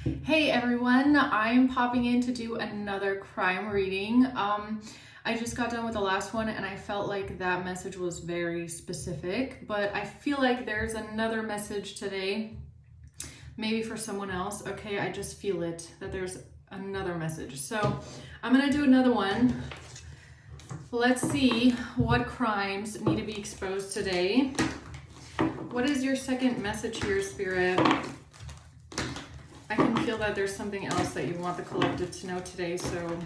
Hey everyone, I'm popping in to do another crime reading. I just got done with the last one and I felt like that message was very specific, but I feel like there's another message today, maybe for someone else. Okay, I just feel it, that there's another message. So I'm gonna do another one. Let's see what crimes need to be exposed today. What is your second message here, Spirit? I can feel that there's something else that you want the collective to know today. So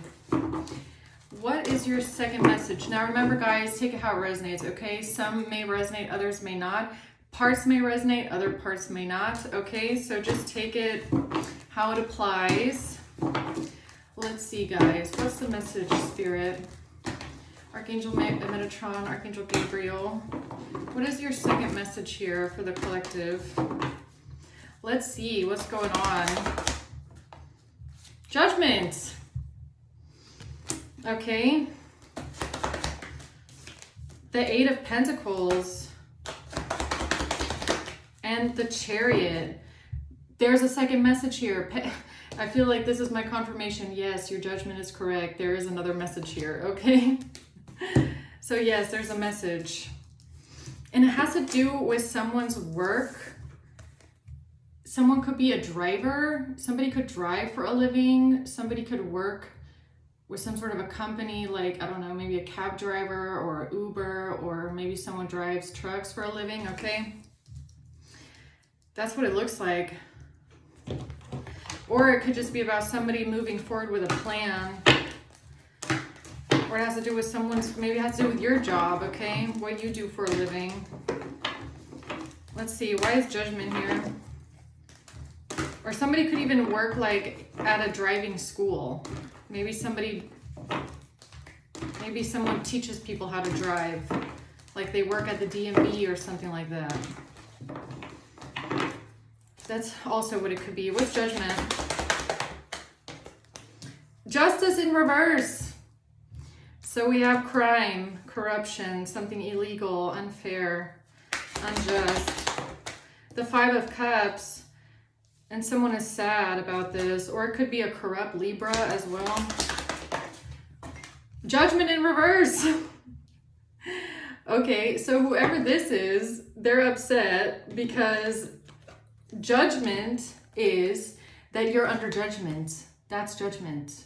what is your second message? Now remember guys, take it how it resonates, okay? Some may resonate, others may not. Parts may resonate, other parts may not, okay? So just take it how it applies. Let's see guys, what's the message, Spirit? Archangel Metatron, Archangel Gabriel. What is your second message here for the collective? Let's see what's going on. Judgment. Okay. The Eight of Pentacles. And the Chariot. There's a second message here. I feel like this is my confirmation. Yes, your judgment is correct. There is another message here, okay? So yes, there's a message. And it has to do with someone's work. Someone could be a driver. Somebody could drive for a living. Somebody could work with some sort of a company, like, I don't know, maybe a cab driver or Uber, or maybe someone drives trucks for a living, okay? That's what it looks like. Or it could just be about somebody moving forward with a plan. Or it has to do with someone's, maybe it has to do with your job, okay? What you do for a living. Let's see, why is judgment here? Or somebody could even work like at a driving school. Maybe someone teaches people how to drive. Like they work at the DMV or something like that. That's also what it could be. What's judgment? Justice in reverse. So we have crime, corruption, something illegal, unfair, unjust. The Five of Cups. And someone is sad about this, or it could be a corrupt Libra as well. Judgment in reverse. Okay, so whoever this is, they're upset because judgment is that you're under judgment. That's judgment.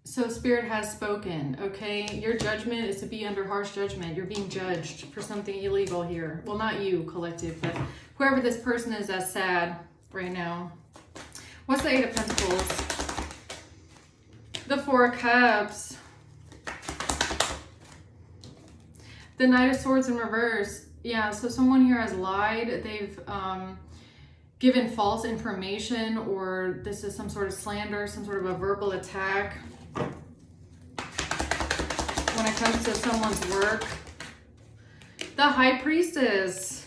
So Spirit has spoken, okay? Your judgment is to be under harsh judgment. You're being judged for something illegal here. Well, not you, collective, but whoever this person is that's sad right now. What's the Eight of Pentacles? The Four of Cups. The Knight of Swords in reverse. Yeah, so someone here has lied. They've given false information, or this is some sort of slander, some sort of a verbal attack. When it comes to someone's work. The High Priestess.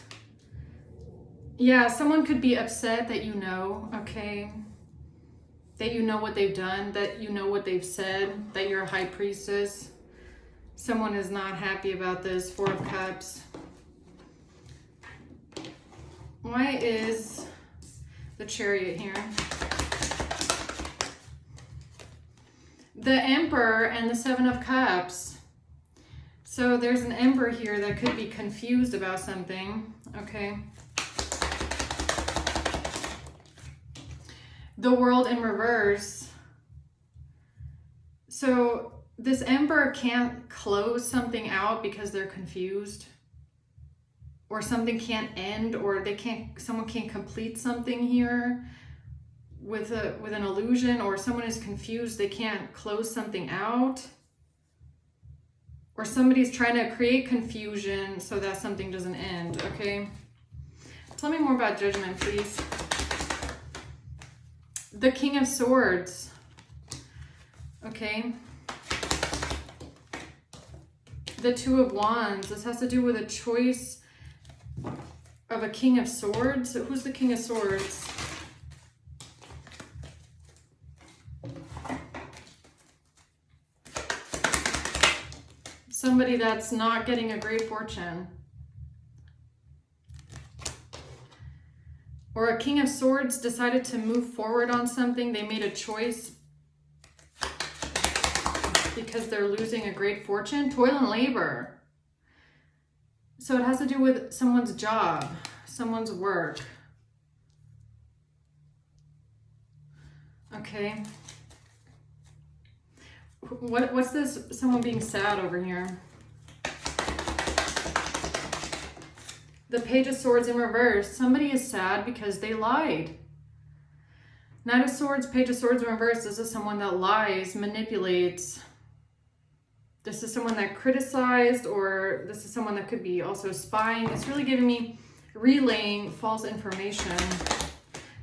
Yeah, someone could be upset that you know, okay? That you know what they've done, that you know what they've said, that you're a High Priestess. Someone is not happy about this. Four of Cups. Why is the Chariot here? The Emperor and the Seven of Cups. So there's an Emperor here that could be confused about something, okay? The World in reverse. So this Emperor can't close something out because they're confused, or something can't end, or someone can't complete something here with an illusion, or someone is confused, they can't close something out, or somebody's trying to create confusion so that something doesn't end, okay? Tell me more about judgment, please. The King of Swords, okay? The Two of Wands. This has to do with a choice of a King of Swords. So who's the King of Swords? Somebody that's not getting a great fortune. Or a King of Swords decided to move forward on something. They made a choice because they're losing a great fortune. Toil and labor. So it has to do with someone's job, someone's work. Okay. What's this? Someone being sad over here. The Page of Swords in reverse. Somebody is sad because they lied. Knight of Swords, Page of Swords in reverse. This is someone that lies, manipulates. This is someone that criticized, or this is someone that could be also spying. It's really giving me relaying false information.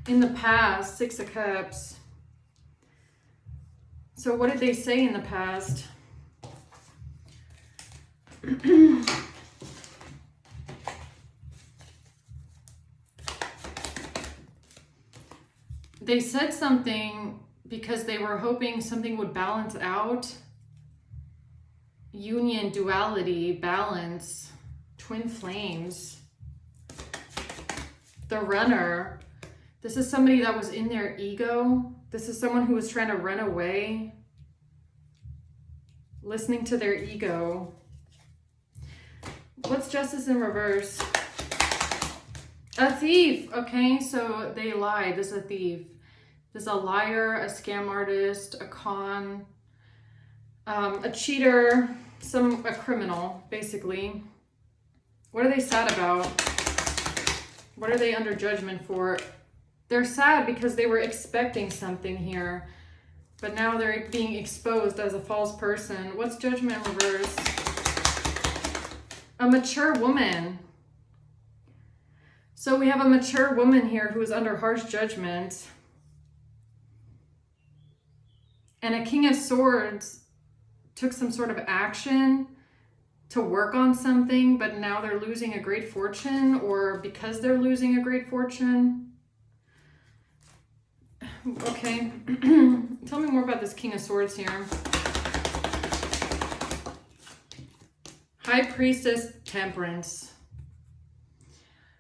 In the past, Six of Cups. So what did they say in the past? They said something because they were hoping something would balance out. Union, duality, balance, twin flames. The runner. This is somebody that was in their ego. This is someone who was trying to run away. Listening to their ego. What's justice in reverse? A thief. Okay, so they lied. This is a thief. This is a liar, a scam artist, a con, a cheater, a criminal, basically. What are they sad about? What are they under judgment for? They're sad because they were expecting something here, but now they're being exposed as a false person. What's judgment in reverse? A mature woman. So we have a mature woman here who is under harsh judgment. And a King of Swords took some sort of action to work on something, but now they're losing a great fortune, or because they're losing a great fortune. Okay, tell me more about this King of Swords here. High Priestess, Temperance.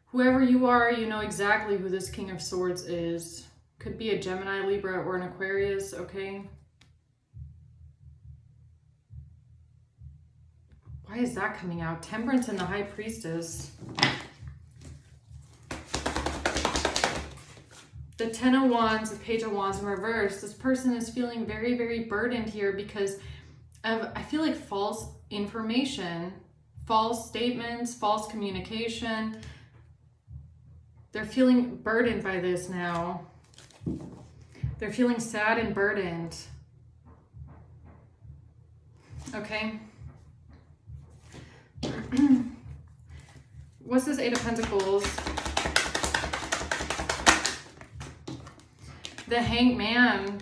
Whoever you are, you know exactly who this King of Swords is. Could be a Gemini, Libra, or an Aquarius, okay? Why is that coming out? Temperance and the High Priestess. The Ten of Wands, the Page of Wands in reverse. This person is feeling very, very burdened here because of, I feel like, false information, false statements, false communication. They're feeling burdened by this now. They're feeling sad and burdened. Okay. What's this Eight of Pentacles? The Hanged Man.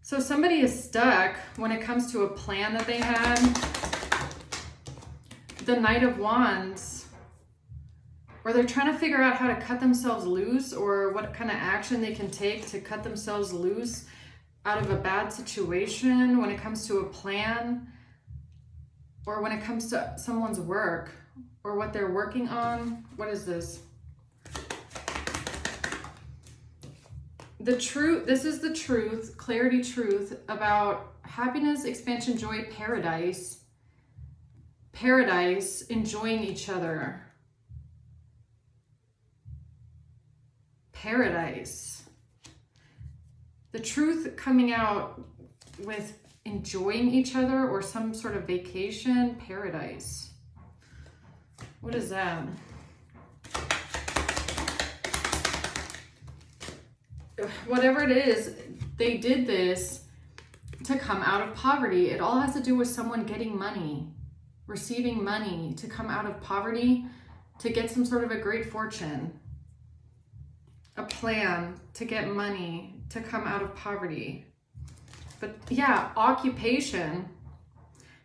So somebody is stuck when it comes to a plan that they had. The Knight of Wands. Or they're trying to figure out how to cut themselves loose, or what kind of action they can take to cut themselves loose out of a bad situation when it comes to a plan, or when it comes to someone's work, or what they're working on. What is this? The truth. This is the truth, clarity, truth about happiness, expansion, joy, paradise. Paradise, enjoying each other. Paradise. The truth coming out with enjoying each other, or some sort of vacation. Paradise. What is that? Whatever it is, they did this to come out of poverty. It all has to do with someone getting money, receiving money to come out of poverty, to get some sort of a great fortune. A plan to get money to come out of poverty. But yeah, occupation.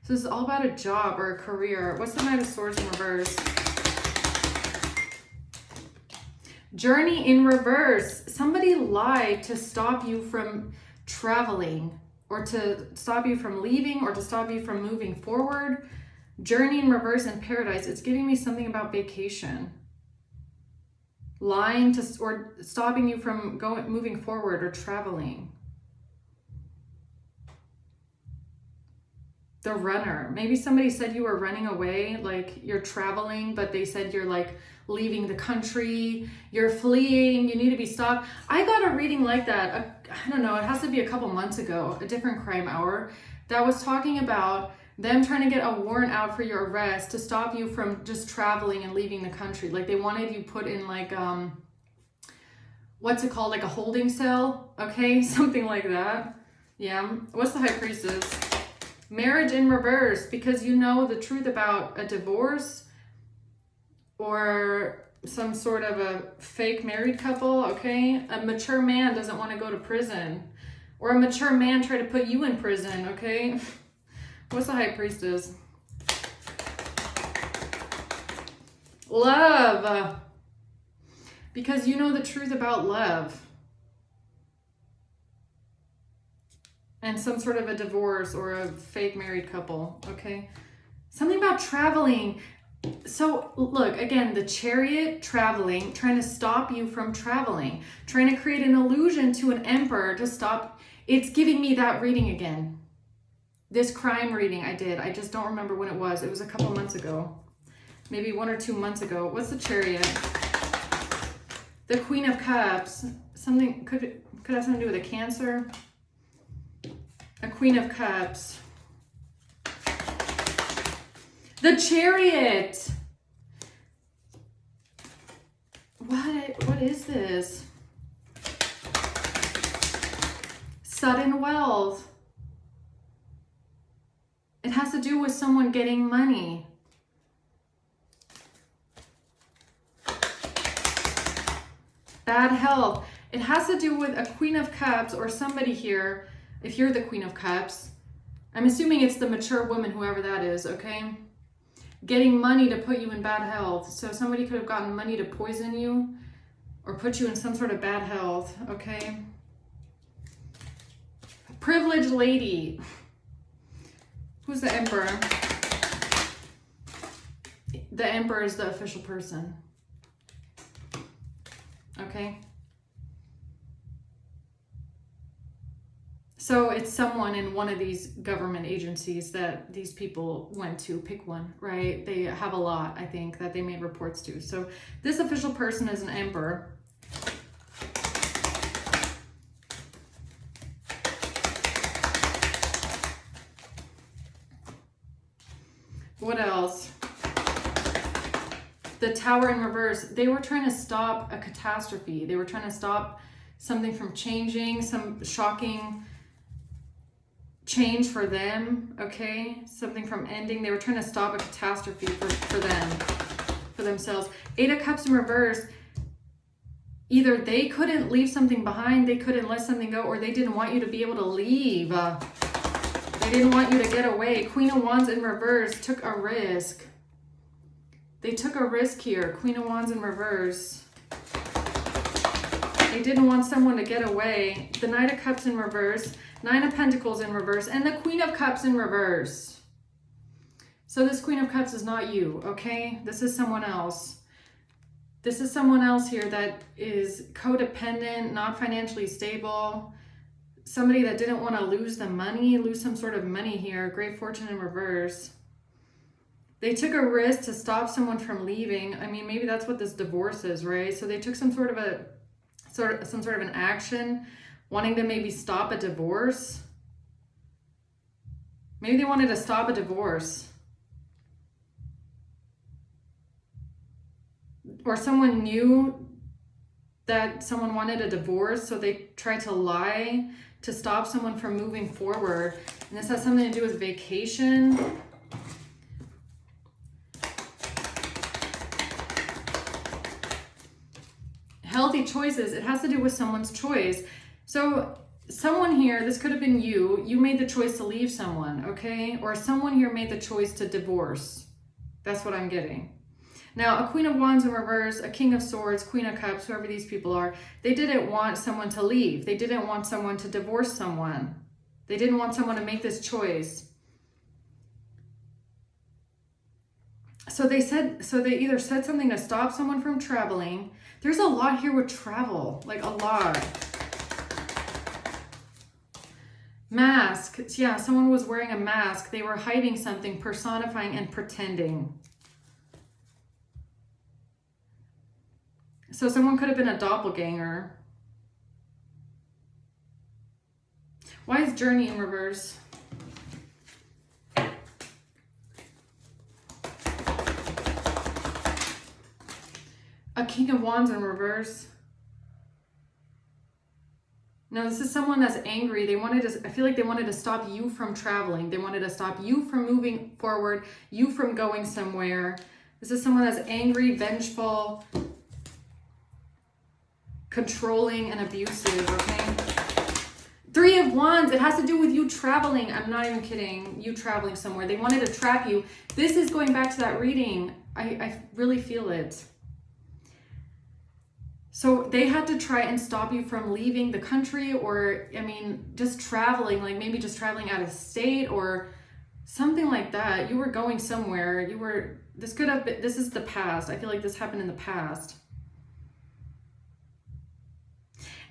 So this is all about a job or a career. What's the Knight of Swords in reverse? Journey in reverse. Somebody lied to stop you from traveling, or to stop you from leaving, or to stop you from moving forward. Journey in reverse and paradise. It's giving me something about vacation. lying to, or stopping you from moving forward or traveling. The runner. Maybe somebody said you were running away, like you're traveling, but they said you're like leaving the country, you're fleeing, you need to be stopped. I got a reading like that, I don't know, it has to be a couple months ago, a different crime hour, that was talking about them trying to get a warrant out for your arrest to stop you from just traveling and leaving the country. Like they wanted you put in like, what's it called? Like a holding cell, okay? Something like that. Yeah, what's the High Priestess? Marriage in reverse, because you know the truth about a divorce or some sort of a fake married couple, okay? A mature man doesn't want to go to prison, or a mature man try to put you in prison, okay? What's the High Priestess? Love, because you know the truth about love. And some sort of a divorce or a fake married couple, okay? Something about traveling. So look, again, the Chariot, traveling, trying to stop you from traveling, trying to create an illusion to an emperor to stop. It's giving me that reading again. This crime reading I did. I just don't remember when it was. It was a couple months ago. Maybe 1 or 2 months ago. What's the Chariot? The Queen of Cups. Something could have something to do with a Cancer. A Queen of Cups. The Chariot. What is this? Sudden wealth. It has to do with someone getting money. Bad health. It has to do with a Queen of Cups or somebody here. If you're the Queen of Cups, I'm assuming it's the mature woman, whoever that is, okay? Getting money to put you in bad health. So somebody could have gotten money to poison you or put you in some sort of bad health, okay? Privileged lady. Who's the Emperor? The Emperor is the official person, okay? So it's someone in one of these government agencies that these people went to. Pick one, right? They have a lot, I think, that they made reports to. So this official person is an emperor. What else? The Tower in reverse. They were trying to stop a catastrophe. They were trying to stop something from changing, some shocking change for them, okay? Something from ending. They were trying to stop a catastrophe for them, for themselves. 8 of Cups in reverse. Either they couldn't leave something behind, they couldn't let something go, or they didn't want you to be able to leave. They didn't want you to get away. Queen of Wands in reverse took a risk. They took a risk here. Queen of Wands in reverse. They didn't want someone to get away. The Knight of Cups in reverse. 9 of Pentacles in reverse, and the Queen of Cups in reverse. So this Queen of Cups is not you, okay? This is someone else. This is someone else here that is codependent, not financially stable. Somebody that didn't want to lose the money, lose some sort of money here. Great Fortune in reverse. They took a risk to stop someone from leaving. I mean, maybe that's what this divorce is, right? So they took some sort of an action, wanting to maybe stop a divorce. Maybe they wanted to stop a divorce. Or someone knew that someone wanted a divorce, so they tried to lie to stop someone from moving forward. And this has something to do with vacation. Healthy choices. It has to do with someone's choice. So someone here, this could have been you made the choice to leave someone, okay? Or someone here made the choice to divorce. That's what I'm getting. Now, a Queen of Wands in reverse, a King of Swords, Queen of Cups, whoever these people are, they didn't want someone to leave. They didn't want someone to divorce someone. They didn't want someone to make this choice. So they either said something to stop someone from traveling. There's a lot here with travel, like a lot. Mask. Yeah, someone was wearing a mask. They were hiding something, personifying and pretending. So someone could have been a doppelganger. Why is Journey in reverse? A King of Wands in reverse. No, this is someone that's angry. I feel like they wanted to stop you from traveling. They wanted to stop you from moving forward, you from going somewhere. This is someone that's angry, vengeful, controlling, and abusive, okay? Three of Wands, it has to do with you traveling. I'm not even kidding. You traveling somewhere. They wanted to trap you. This is going back to that reading. I really feel it. So they had to try and stop you from leaving the country, or, I mean, just traveling, like maybe just traveling out of state or something like that. You were going somewhere. This could have been, this is the past. I feel like this happened in the past.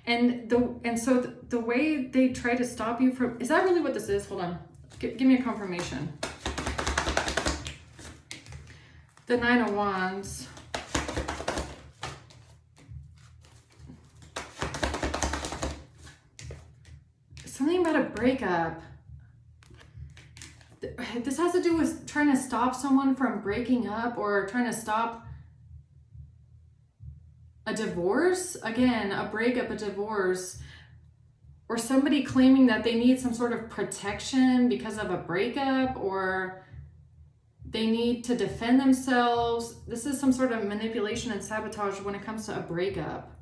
And so the way they try to stop you from, is that really what this is? Hold on. Give me a confirmation. The Nine of Wands. Something about a breakup. This has to do with trying to stop someone from breaking up, or trying to stop a divorce. Again, a breakup, a divorce, or somebody claiming that they need some sort of protection because of a breakup, or they need to defend themselves. This is some sort of manipulation and sabotage when it comes to a breakup.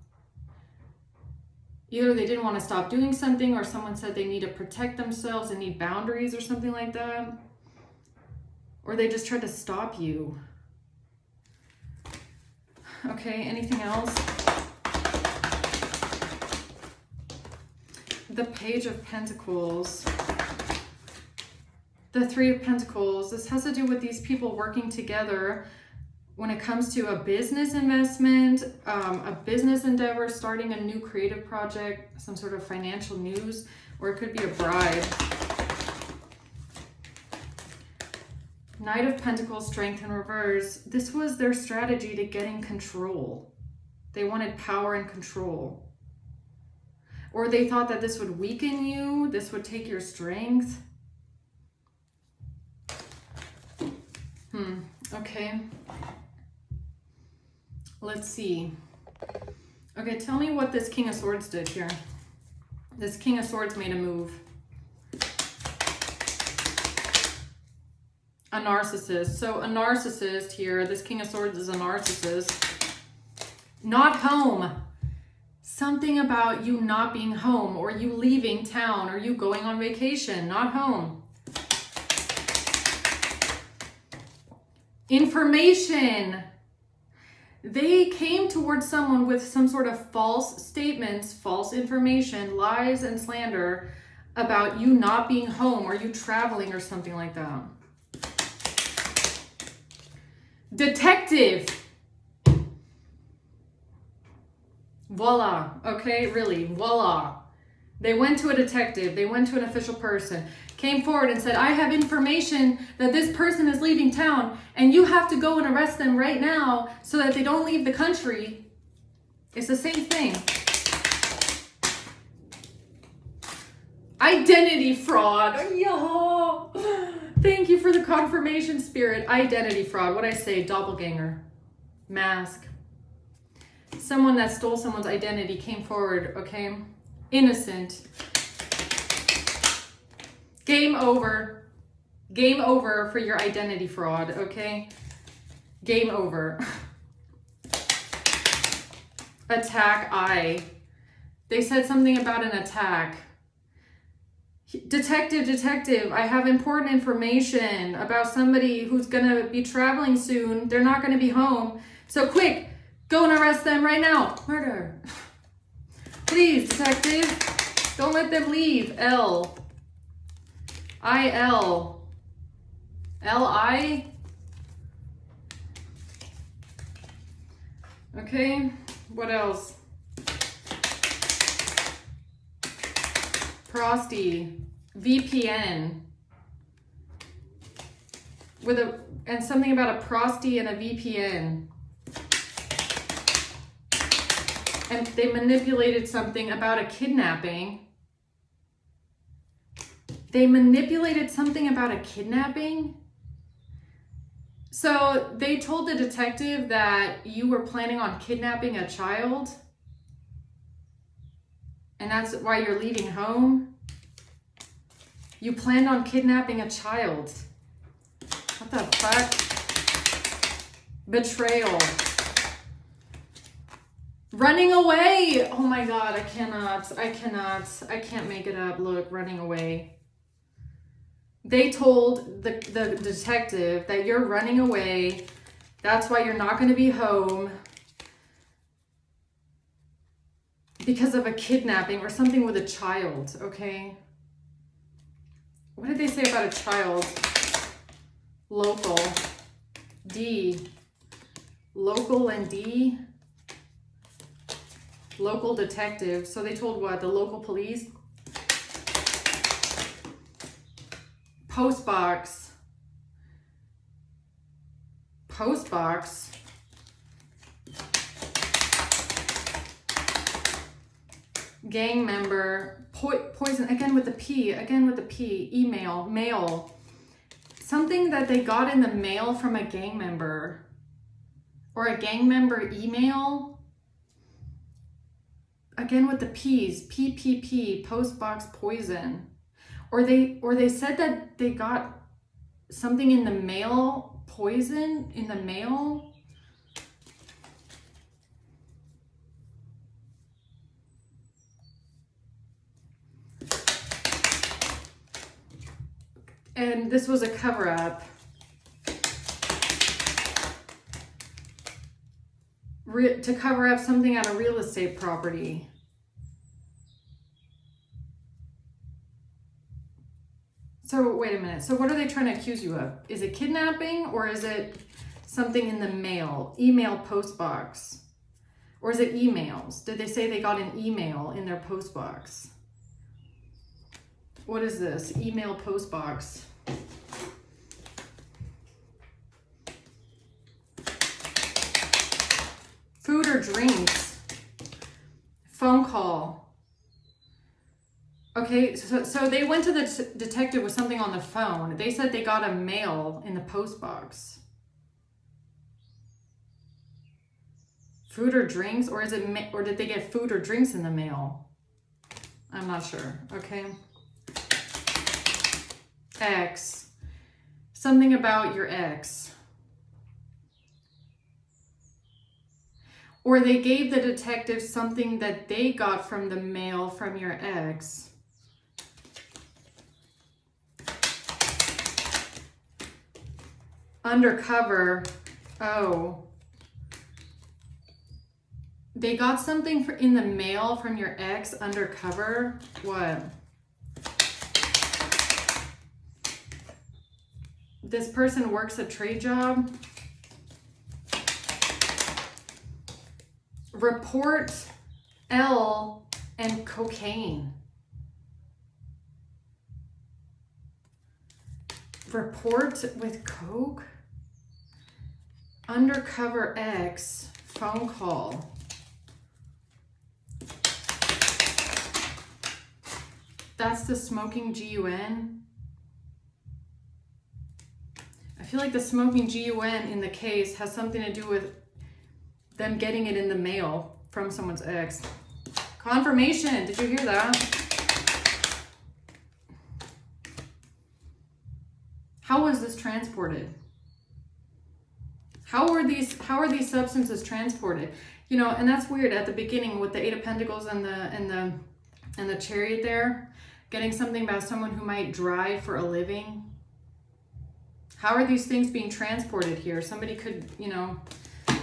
Either they didn't want to stop doing something, or someone said they need to protect themselves and need boundaries or something like that. Or they just tried to stop you. Okay, anything else? The Page of Pentacles. The Three of Pentacles. This has to do with these people working together when it comes to a business investment, a business endeavor, starting a new creative project, some sort of financial news, or it could be a bride. Knight of Pentacles, Strength in reverse. This was their strategy to getting control. They wanted power and control. Or they thought that this would weaken you, this would take your strength. Okay. Let's see. Okay, tell me what this King of Swords did here. This King of Swords made a move. A narcissist. So a narcissist here, this King of Swords is a narcissist. Not home. Something about you not being home, or you leaving town, or you going on vacation. Not home. Information. They came towards someone with some sort of false statements, false information, lies and slander about you not being home, or you traveling, or something like that. Detective. Voila. Okay, really, voila. They went to a detective. They went to an official person, came forward and said, I have information that this person is leaving town, and you have to go and arrest them right now so that they don't leave the country. It's the same thing. Identity fraud. Yo. Thank you for the confirmation, Spirit. Identity fraud. What'd I say? Doppelganger. Mask. Someone that stole someone's identity came forward, okay? Innocent. Game over. Game over for your identity fraud, okay? Game over. Attack I. They said something about an attack. Detective, I have important information about somebody who's gonna be traveling soon. They're not gonna be home. So quick, go and arrest them right now. Murder. Please, detective, don't let them leave. L. I-L. L-I? Okay, what else? Prosty, VPN. And something about a prosty and a VPN. And they manipulated something about a kidnapping. They manipulated something about a kidnapping? So they told the detective that you were planning on kidnapping a child, and that's why you're leaving home. You planned on kidnapping a child. What the fuck? Betrayal. Running away. Oh my God, I can't make it up. Look, running away. They told the detective that you're running away. That's why you're not going to be home. Because of a kidnapping or something with a child, okay? What did they say about a child? Local. D. Local and D. Local detective. So they told what? The local police? Postbox. Postbox. Gang member. Poison. Again with the P. Again with the P. Email. Mail. Something that they got in the mail from a gang member. Or a gang member email. Again with the P's. PPP. Postbox poison. Or they said that they got something in the mail, poison in the mail. And this was a cover-up. To cover up something at a real estate property. So wait a minute. So what are they trying to accuse you of? Is it kidnapping or is it something in the mail? Email post box? Or is it emails? Did they say they got an email in their post box? What is this? Email post box. Food or drinks? Phone call. Okay, so they went to the detective with something on the phone. They said they got a mail in the post box. Food or drinks, or did they get food or drinks in the mail? I'm not sure. Okay. Ex. Something about your ex. Or they gave the detective something that they got from the mail from your ex. Undercover. Oh. They got something in the mail from your ex undercover. What? This person works a trade job. Report L and cocaine. Report with coke. Undercover ex phone call. That's the smoking GUN. I feel like the smoking GUN in the case has something to do with them getting it in the mail from someone's ex. Confirmation. Did you hear that? How was this transported? How are these substances transported? You know, and that's weird at the beginning with the Eight of Pentacles and the Chariot there, getting something about someone who might drive for a living. How are these things being transported here? Somebody could, you know,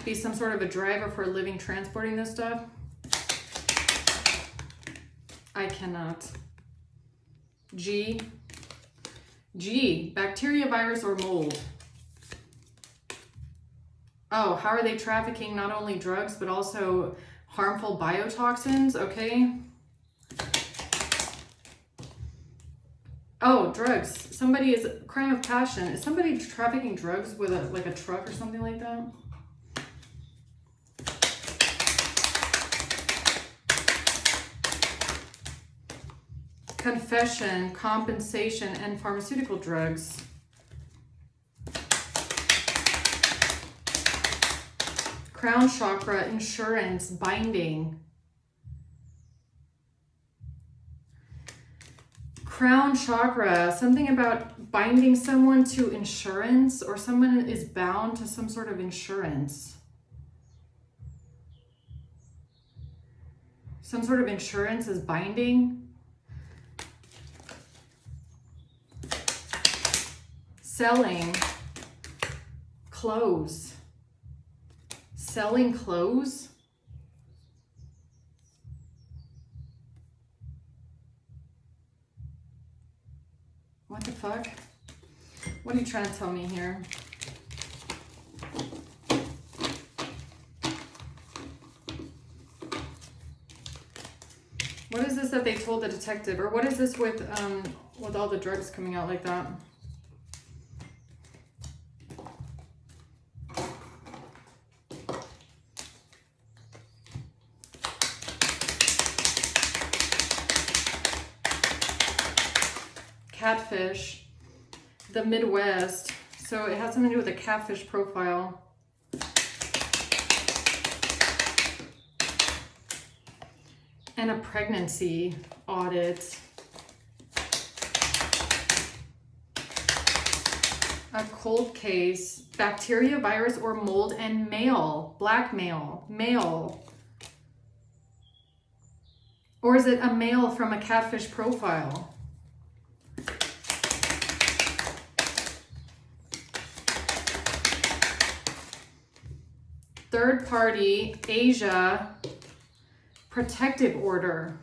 be some sort of a driver for a living transporting this stuff. I cannot. G, bacteria, virus, or mold. Oh, how are they trafficking not only drugs, but also harmful biotoxins? Okay. Oh, drugs. Somebody is crime of passion. Is somebody trafficking drugs with like a truck or something like that? Confession, compensation, and pharmaceutical drugs. Crown chakra, insurance, binding. Crown chakra, something about binding someone to insurance, or someone is bound to some sort of insurance. Some sort of insurance is binding. Selling clothes. Selling clothes. What the fuck? What are you trying to tell me here? What is this that they told the detective? Or what is this with all the drugs coming out like that? Catfish, the Midwest. So it has something to do with a catfish profile. And a pregnancy audit. A cold case, bacteria, virus, or mold, and male, blackmail, male. Or is it a male from a catfish profile? Third party, Asia, protective order.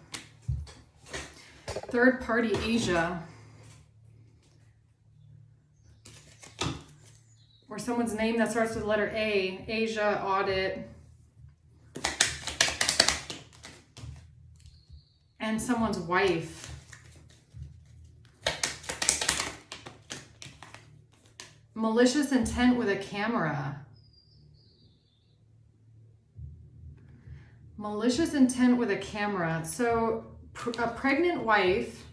Third party, Asia. Or someone's name that starts with the letter A, Asia, audit. And someone's wife. Malicious intent with a camera. Malicious intent with a camera. So a pregnant wife,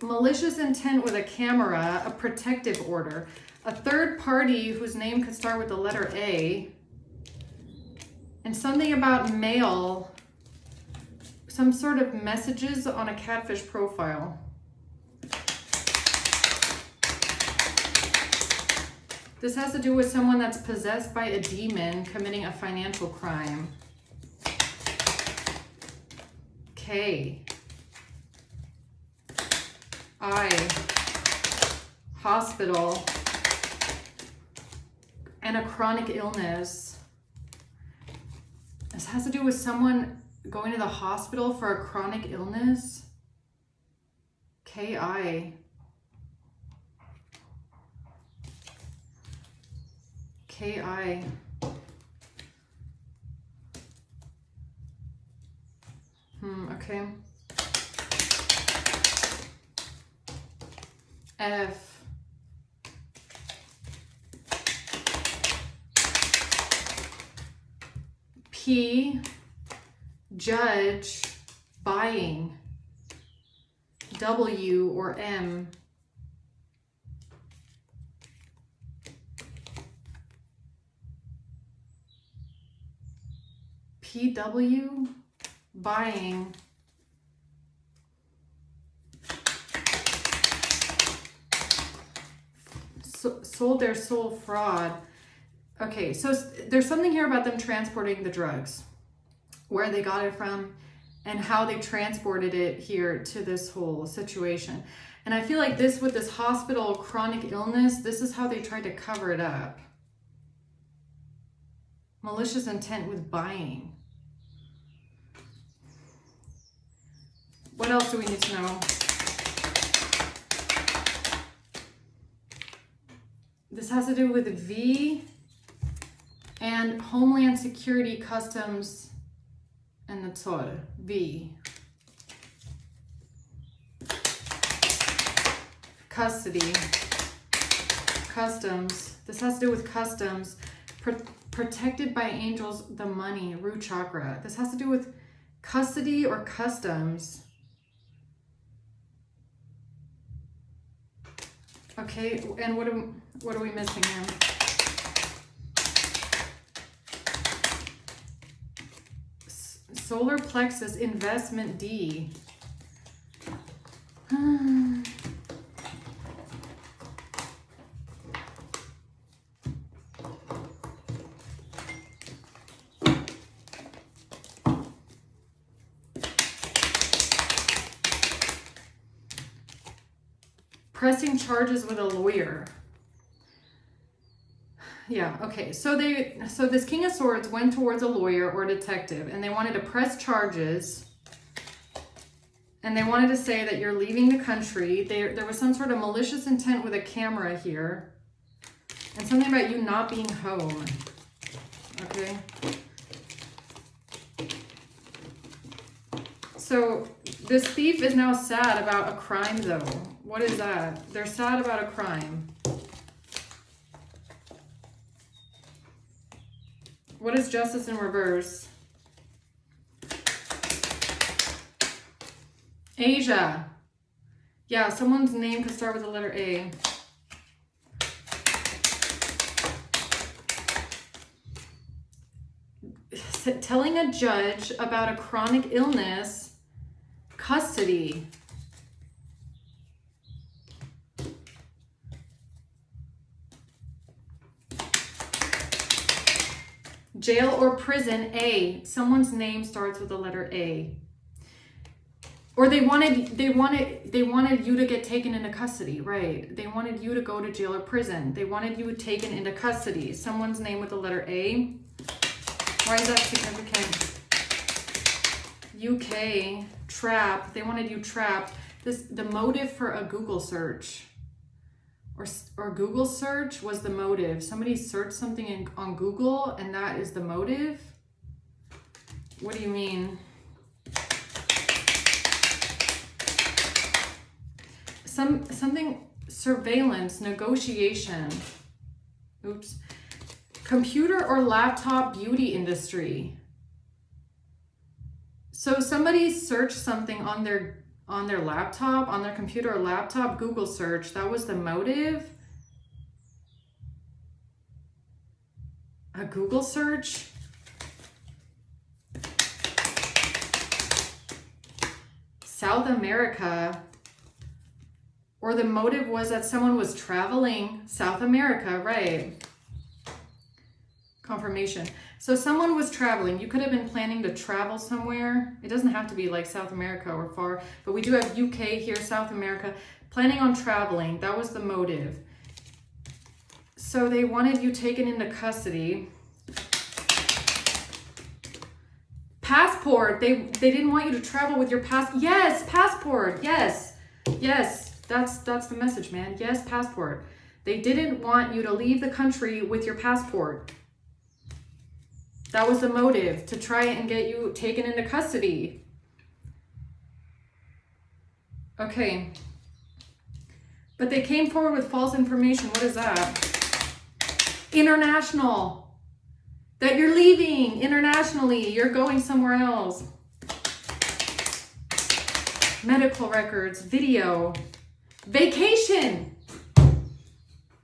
malicious intent with a camera, a protective order. A third party whose name could start with the letter A. And something about mail, some sort of messages on a catfish profile. This has to do with someone that's possessed by a demon committing a financial crime. K. I. Hospital. And a chronic illness. This has to do with someone going to the hospital for a chronic illness. K-I. K-I. Okay. F. P. Judge, buying. W or M. PW, buying. Sold their soul, fraud. Okay, so there's something here about them transporting the drugs, where they got it from, and how they transported it here to this whole situation. And I feel like this, with this hospital chronic illness, this is how they tried to cover it up. Malicious intent with buying. What else do we need to know? This has to do with V and Homeland Security, Customs, and the Zoll. V. Custody. Customs. This has to do with customs. Protected by angels, the money, root chakra. This has to do with custody or customs. Okay, and what are we missing here? Solar plexus, investment, D. Pressing charges with a lawyer. Yeah, okay. So this King of Swords went towards a lawyer or a detective, and they wanted to press charges, and they wanted to say that you're leaving the country. There was some sort of malicious intent with a camera here, and something about you not being home. Okay. So this thief is now sad about a crime, though. What is that? They're sad about a crime. What is justice in reverse? Asia. Yeah, someone's name could start with the letter A. Telling a judge about a chronic illness, custody. Jail or prison, A. Someone's name starts with the letter A. Or they wanted you to get taken into custody, right? They wanted you to go to jail or prison. They wanted you taken into custody. Someone's name with the letter A. Why is that significant? UK, trap. They wanted you trapped. The motive for a Google search or Google search was the motive. Somebody searched something on Google and that is the motive? What do you mean? Something, surveillance, negotiation. Oops. Computer or laptop beauty industry. So somebody searched something on their laptop, on their computer or laptop, Google search, that was the motive. A Google search. South America. Or the motive was that someone was traveling South America, right? Confirmation. So someone was traveling. You could have been planning to travel somewhere. It doesn't have to be like South America or far, but we do have UK here, South America. Planning on traveling. That was the motive. So they wanted you taken into custody. Passport. They didn't want you to travel with your passport. Yes, passport. Yes. Yes. That's the message, man. Yes, passport. They didn't want you to leave the country with your passport. That was the motive, to try and get you taken into custody. Okay. But they came forward with false information. What is that? International. That you're leaving internationally. You're going somewhere else. Medical records, video. Vacation.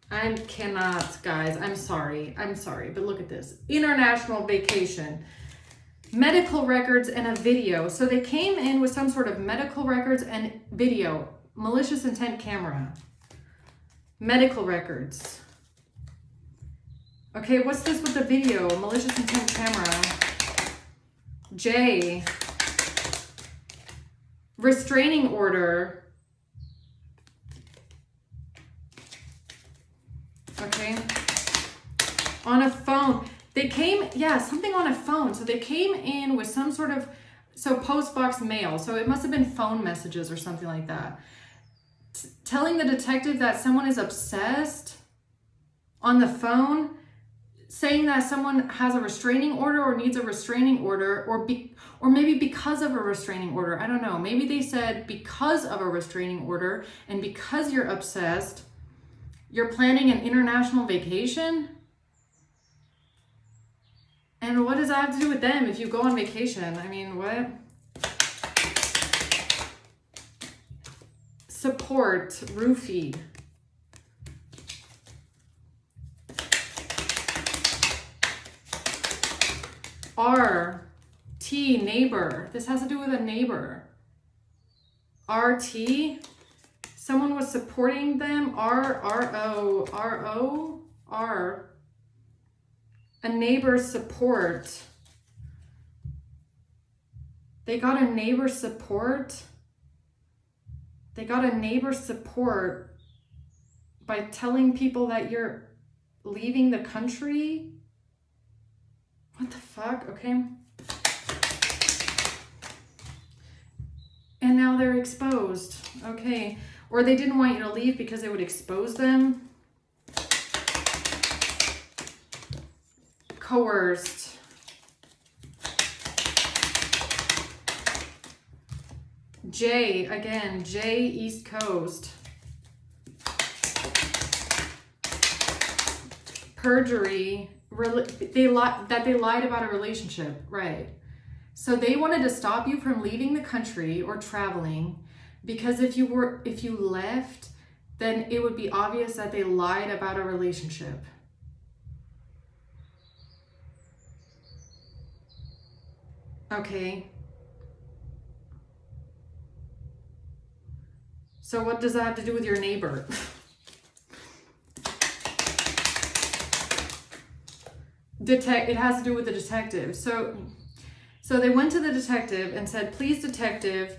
I cannot, guys. I'm sorry, but look at this. International vacation. Medical records and a video. So they came in with some sort of medical records and video. Malicious intent camera. Medical records. Okay, what's this with the video? Malicious intent camera. J. Restraining order. Okay. On a phone. They came, yeah, something on a phone. So they came in with some sort of, so postbox mail. So it must have been phone messages or something like that. Telling the detective that someone is obsessed. on the phone saying that someone has a restraining order or needs a restraining order, or maybe because of a restraining order. I don't know. Maybe they said because of a restraining order and because you're obsessed, you're planning an international vacation. And what does that have to do with them if you go on vacation? I mean, what? Support, roofie. R, T, neighbor. This has to do with a neighbor. RT, someone was supporting them. R, a neighbor support. They got a neighbor support. They got a neighbor support by telling people that you're leaving the country. What the fuck? Okay. And now they're exposed. Okay. Or they didn't want you to leave because it would expose them. Coerced. J, again, J, East Coast. Perjury. They lied about a relationship, right? So they wanted to stop you from leaving the country or traveling, because if you left, then it would be obvious that they lied about a relationship. Okay. So what does that have to do with your neighbor? It has to do with the detective. So they went to the detective and said, please, detective,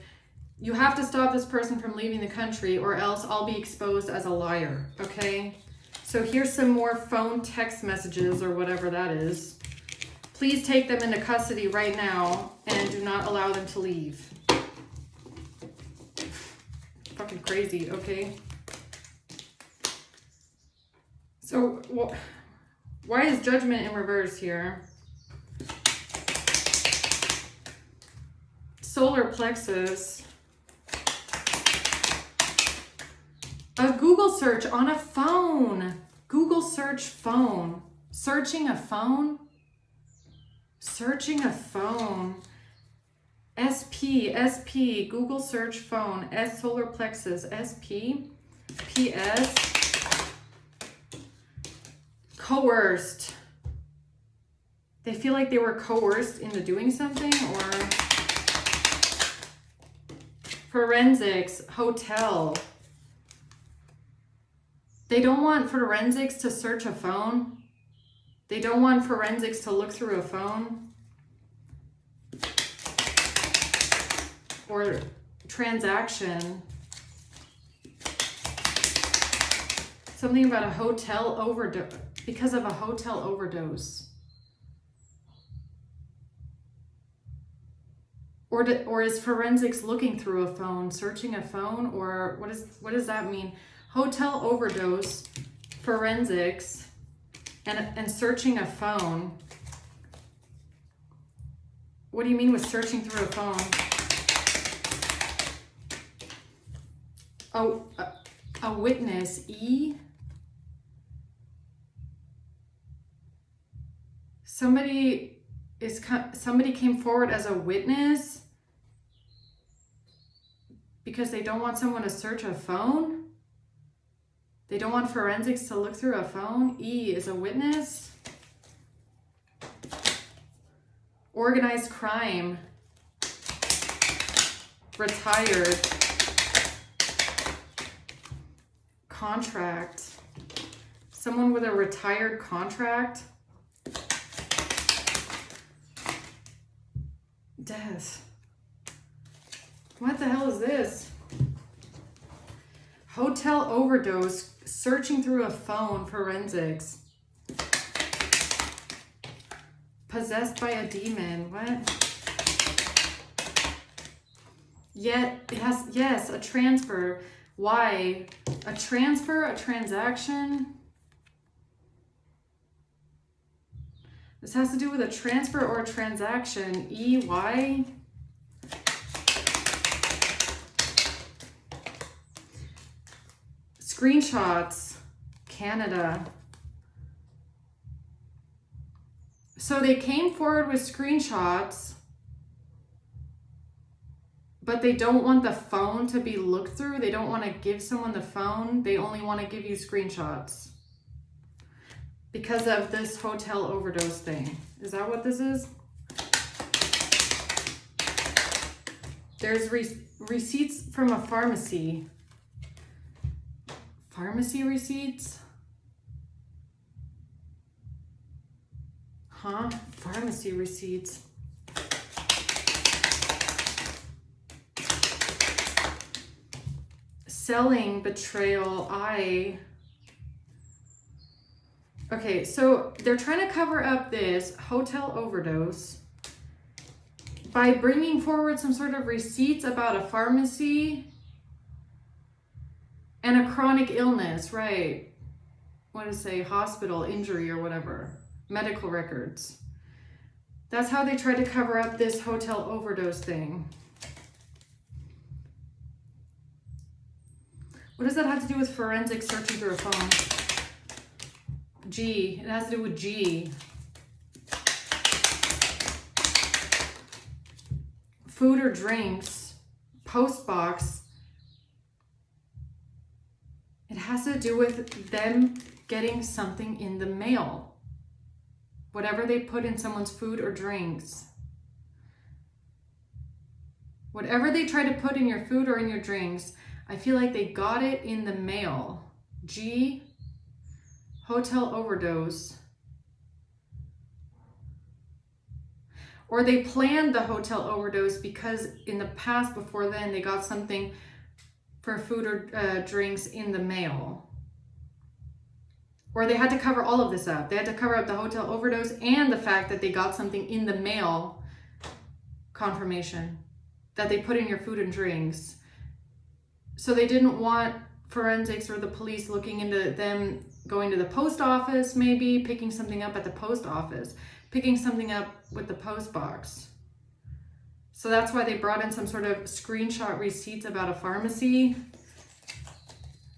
you have to stop this person from leaving the country or else I'll be exposed as a liar. Okay. So here's some more phone text messages or whatever that is. Please take them into custody right now and do not allow them to leave. Fucking crazy. Okay. So why is judgment in reverse here? Solar plexus. A Google search on a phone. Google search phone. Searching a phone. Searching a phone. SP, Google search phone. S, solar plexus. SP, PS. Coerced. They feel like they were coerced into doing something, or forensics, hotel. They don't want forensics to search a phone. They don't want forensics to look through a phone. Or transaction. Something about a hotel overdose. Because of a hotel overdose. Or is forensics looking through a phone, searching a phone, or what does that mean? Hotel overdose, forensics, and searching a phone. What do you mean with searching through a phone? Oh, a witness, E. Somebody came forward as a witness because they don't want someone to search a phone. They don't want forensics to look through a phone. E is a witness. Organized crime. Retired. Contract. Someone with a retired contract. Death. What the hell is this? Hotel overdose, searching through a phone, forensics. Possessed by a demon. What? Yet it has, yes, a transfer. Why? A transfer, a transaction. This has to do with a transfer or a transaction. EY. Screenshots. Canada. So they came forward with screenshots, but they don't want the phone to be looked through. They don't want to give someone the phone. They only want to give you screenshots because of this hotel overdose thing. Is that what this is? There's receipts from a pharmacy. Pharmacy receipts? Huh? Pharmacy receipts. Selling, betrayal, Okay, so they're trying to cover up this hotel overdose by bringing forward some sort of receipts about a pharmacy and a chronic illness, right? What to say, hospital injury or whatever, medical records. That's how they tried to cover up this hotel overdose thing. What does that have to do with forensic searching through a phone? G, it has to do with G. Food or drinks, post box. It has to do with them getting something in the mail. Whatever they put in someone's food or drinks. Whatever they try to put in your food or in your drinks, I feel like they got it in the mail. G, hotel overdose. Or they planned the hotel overdose because in the past, before then, they got something for food or drinks in the mail. Or they had to cover all of this up. They had to cover up the hotel overdose and the fact that they got something in the mail confirmation that they put in your food and drinks. So they didn't want forensics or the police looking into them going to the post office, maybe picking something up at the post office, picking something up with the post box. So that's why they brought in some sort of screenshot receipts about a pharmacy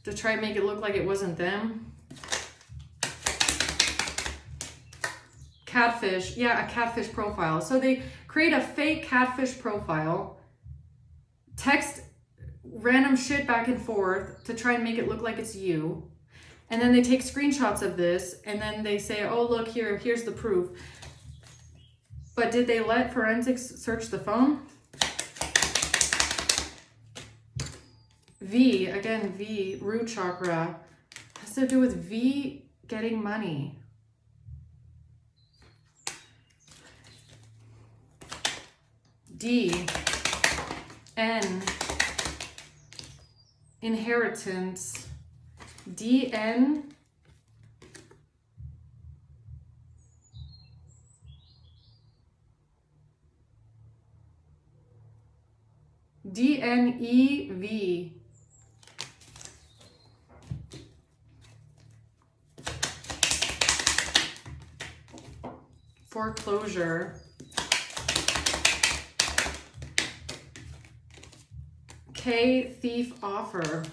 to try and make it look like it wasn't them. Catfish, yeah, a catfish profile. So they create a fake catfish profile, text random shit back and forth to try and make it look like it's you. And then they take screenshots of this and then they say, oh, look here, here's the proof. But did they let forensics search the phone? V, again, V, root chakra, has to do with V getting money. D, N, inheritance. DN, DNEV, foreclosure. K, thief offer.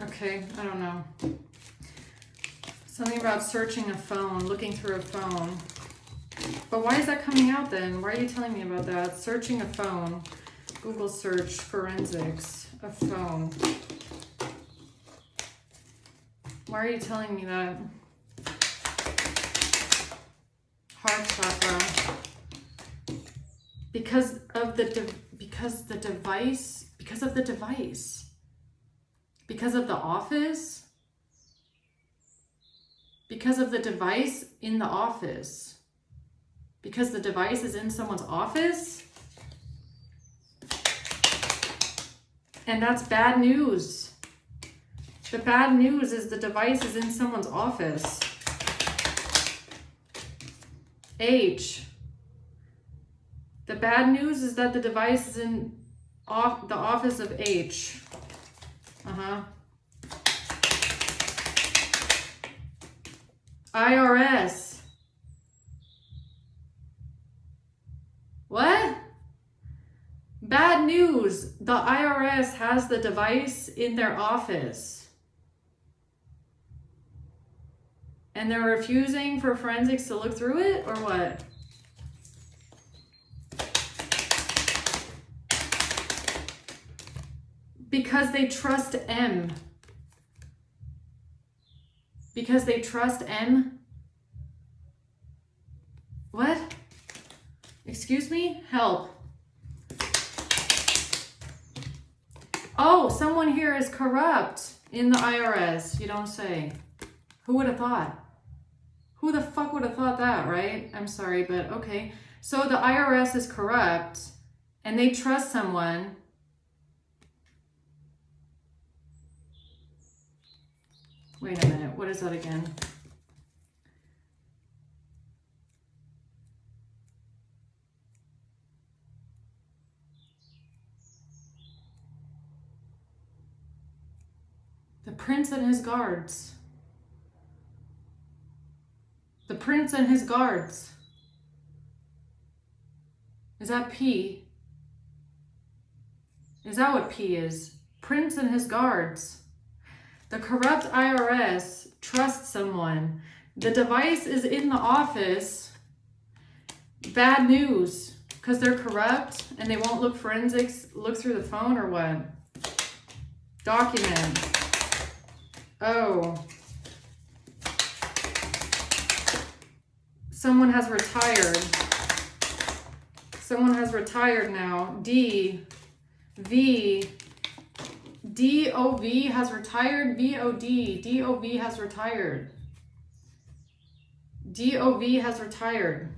Okay, I don't know. Something about searching a phone, looking through a phone. But why is that coming out then? Why are you telling me about that? Searching a phone. Google search forensics, a phone. Why are you telling me that? Heart chakra. Because of the device. Because of the office? Because of the device in the office? Because the device is in someone's office? And that's bad news. The bad news is the device is in someone's office. H. The bad news is that the device is in the office of H. IRS. What? Bad news. The IRS has the device in their office. And they're refusing for forensics to look through it, or what? Because they trust M. Because they trust M? What? Excuse me? Help. Oh, someone here is corrupt in the IRS. You don't say. Who would have thought? Who the fuck would have thought that, right? I'm sorry, but okay. So the IRS is corrupt and they trust someone. Wait a minute. What is that again? The prince and his guards. The prince and his guards. Is that P? Is that what P is? Prince and his guards. The corrupt IRS trusts someone. The device is in the office. Bad news. Because they're corrupt and they won't look forensics, look through the phone or what? Document. Oh. Someone has retired. Someone has retired now. D. V. DOV has retired. VOD. DOV has retired. DOV has retired.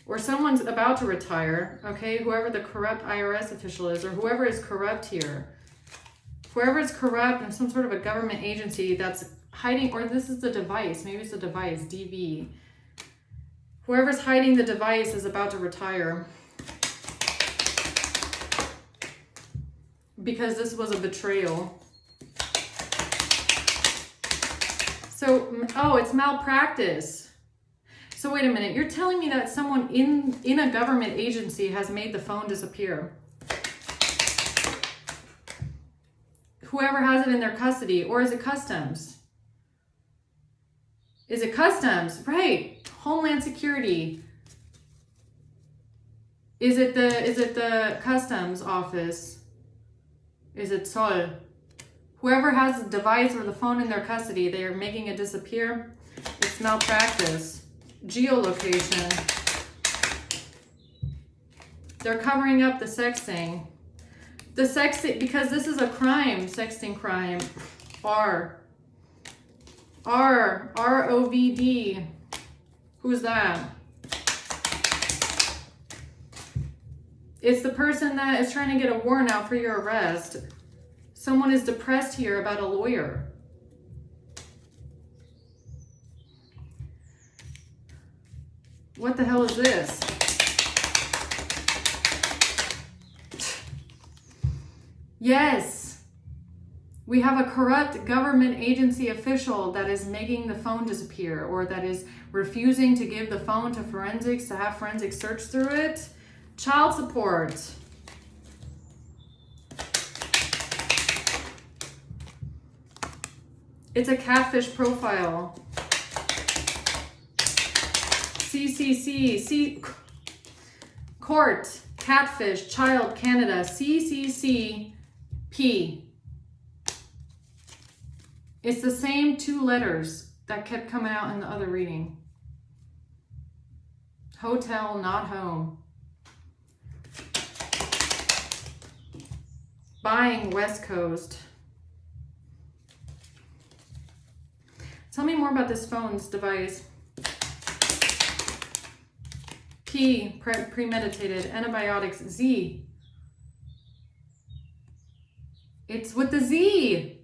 Or someone's about to retire. Okay, whoever the corrupt IRS official is, or whoever is corrupt here. Whoever is corrupt in some sort of a government agency that's hiding, or this is the device. Maybe it's a device. DV. Whoever's hiding the device is about to retire. Because this was a betrayal. So, oh, it's malpractice. So wait a minute, you're telling me that someone in a government agency has made the phone disappear. Whoever has it in their custody, or is it customs? Is it customs? Right. Homeland Security. Is it the customs office? Is it Sol? Whoever has the device or the phone in their custody, they are making it disappear. It's malpractice. Geolocation. They're covering up the sexting. The sexting, because this is a crime, sexting crime. ROVD. Who's that? It's the person that is trying to get a warrant out for your arrest. Someone is depressed here about a lawyer. What the hell is this? Yes. We have a corrupt government agency official that is making the phone disappear, or that is refusing to give the phone to forensics to have forensics search through it. Child support. It's a catfish profile. CCC. Court. Catfish. Child. Canada. CCCP. It's the same two letters that kept coming out in the other reading. Hotel, not home. Buying, West Coast. Tell me more about this phone's device. P, premeditated. Antibiotics, Z. It's with the Z.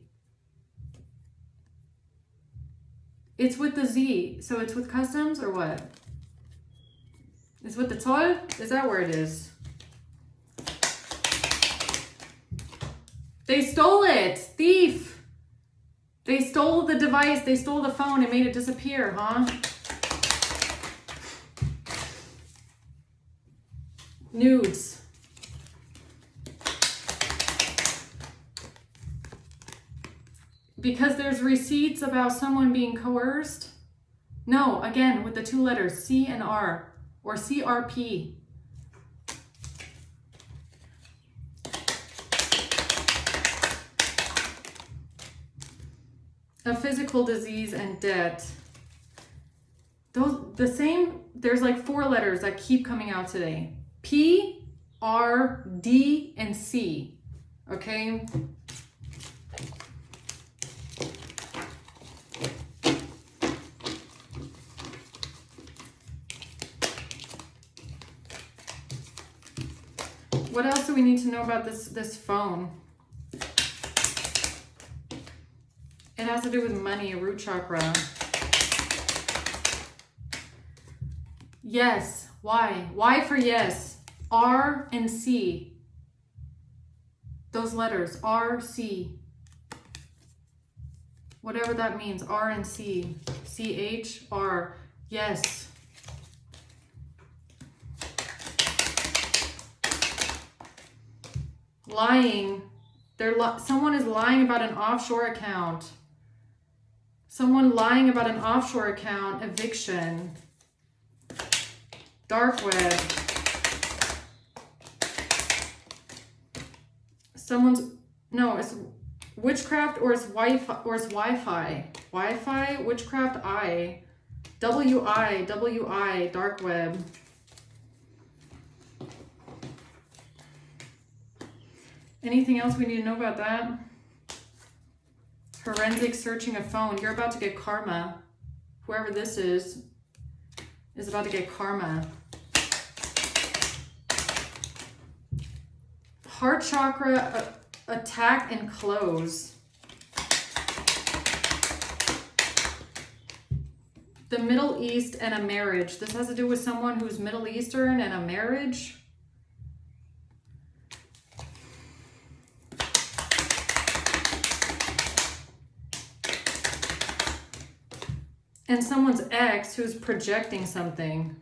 It's with the Z. So it's with customs or what? It's with the toll? Is that where it is? They stole it. Thief. They stole the device, they stole the phone and made it disappear, huh? Nudes. Because there's receipts about someone being coerced. No, again, with the two letters, C and R, or CRP. A physical disease and debt. Those, the same, there's like 4 letters that keep coming out today. P, R, D, and C, okay? What else do we need to know about this phone? It has to do with money, root chakra. Yes. Why? Why for yes? R and C. Those letters. R, C. Whatever that means. R and C. C-H, R. Yes. Lying. Someone is lying about an offshore account. Someone lying about an offshore account. Eviction. Dark web. It's witchcraft or it's Wi-Fi. Wi-Fi, witchcraft, W-I, dark web. Anything else we need to know about that? Forensic searching a phone. You're about to get karma. Whoever this is about to get karma. Heart chakra attack and close. The Middle East and a marriage. This has to do with someone who's Middle Eastern and a marriage. And someone's ex who's projecting something.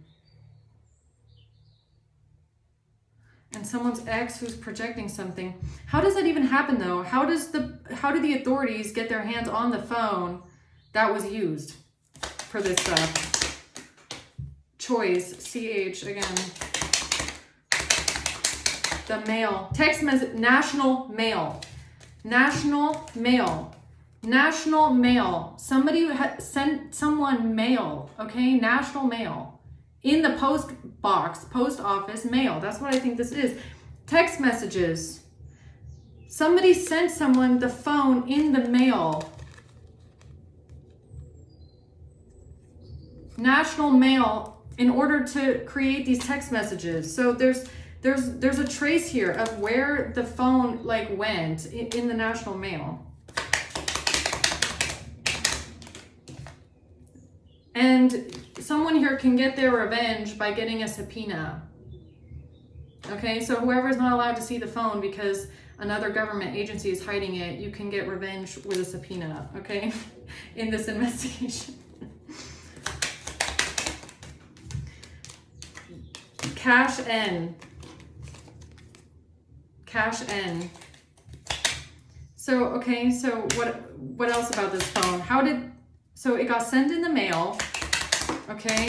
And someone's ex who's projecting something. How does that even happen though? How do the authorities get their hands on the phone that was used for this stuff? Choice, CH again. The mail. Text message, national mail. National mail. National mail. Somebody sent someone mail, okay? National mail. In the post box, post office, mail. That's what I think this is. Text messages. Somebody sent someone the phone in the mail. National mail in order to create these text messages. So there's a trace here of where the phone like went in the national mail. And someone here can get their revenge by getting a subpoena. Okay, so whoever's not allowed to see the phone because another government agency is hiding it, you can get revenge with a subpoena, okay, in this investigation. Cash N. Cash N. So, okay, so what else about this phone? So it got sent in the mail, okay?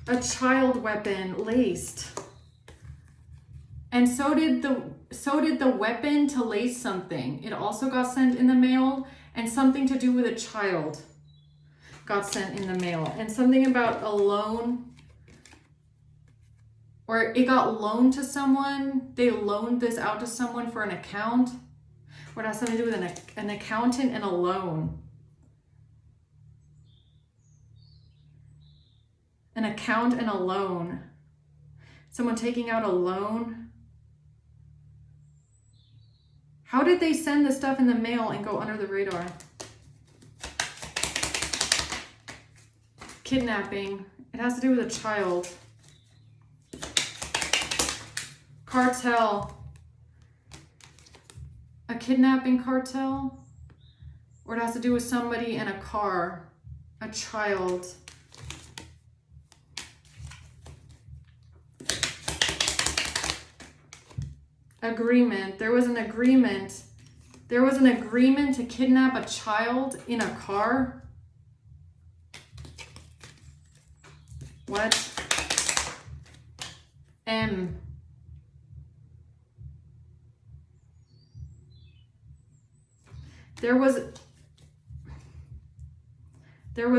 A child weapon laced. And so did the weapon to lace something. It also got sent in the mail, and something to do with a child got sent in the mail. And something about a loan, or it got loaned to someone. They loaned this out to someone for an account. Or it has something to do with an accountant and a loan. An account and a loan. Someone taking out a loan. How did they send the stuff in the mail and go under the radar? Kidnapping. It has to do with a child. Cartel. kidnapping cartel, or it has to do with somebody in a car, a child. Agreement. There was an agreement. There was an agreement to kidnap a child in a car. What? M. There was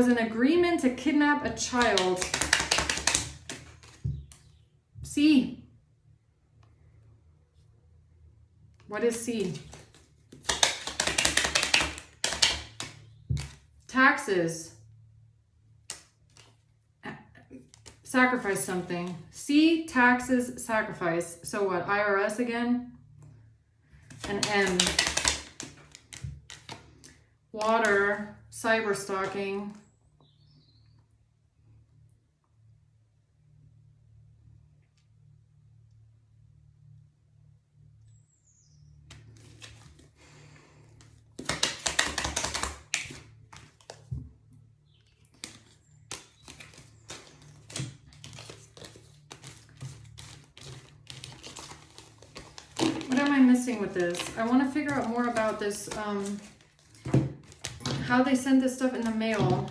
an agreement to kidnap a child. C. What is C? Taxes. Sacrifice something. C, taxes, sacrifice. So what? IRS again? And M. Water, cyber stalking. What am I missing with this? I want to figure out more about this, how they sent this stuff in the mail.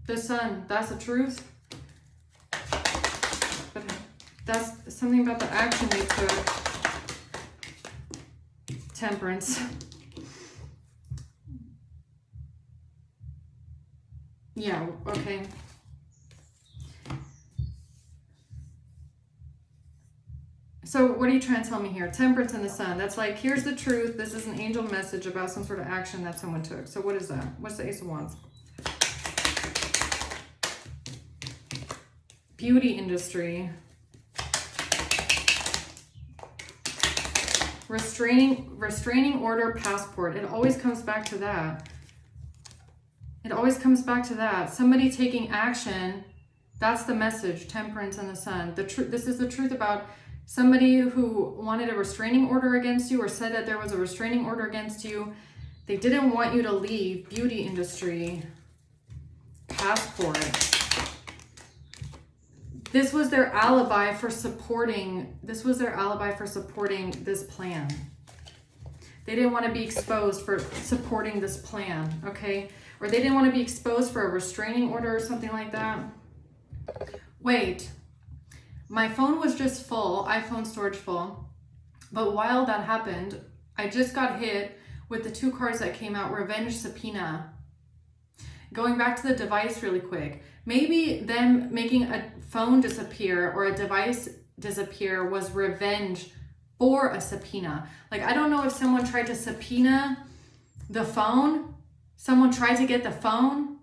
The sun, that's the truth. But that's something about the action they took. Temperance. Yeah, okay. So what are you trying to tell me here? Temperance and the sun. That's like, here's the truth. This is an angel message about some sort of action that someone took. So what is that? What's the Ace of Wands? Beauty industry. Restraining order, passport. It always comes back to that. It always comes back to that. Somebody taking action. That's the message. Temperance and the sun. This is the truth about somebody who wanted a restraining order against you or said that there was a restraining order against you. They didn't want you to leave. Beauty industry. Passport. This was their alibi for supporting this plan. They didn't want to be exposed for supporting this plan, okay? Or they didn't want to be exposed for a restraining order or something like that. Wait. My phone was just full, iPhone storage full. But while that happened, I just got hit with the 2 cards that came out, Revenge, Subpoena. Going back to the device really quick. Maybe them making a phone disappear or a device disappear was revenge for a subpoena. Like, I don't know if someone tried to subpoena the phone. Someone tried to get the phone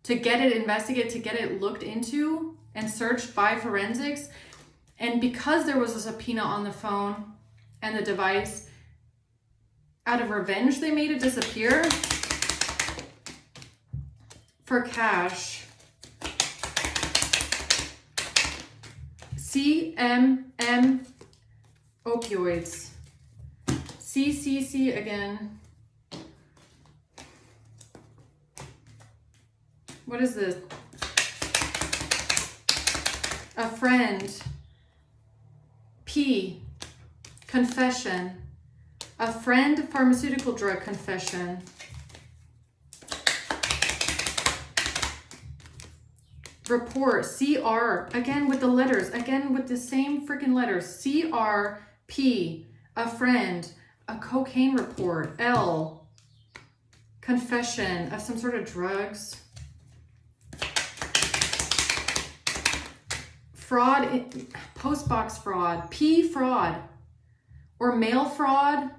to get it investigated, to get it looked into and searched by forensics. And because there was a subpoena on the phone and the device, out of revenge, they made it disappear for cash. CMM, opioids. CCC again. What is this? A friend. P, confession. A friend, pharmaceutical drug confession. Report, CR, again with the letters, again with the same freaking letters. CRP, a friend, a cocaine report. L, confession of some sort of drugs. Fraud, postbox fraud. P, fraud, or mail fraud.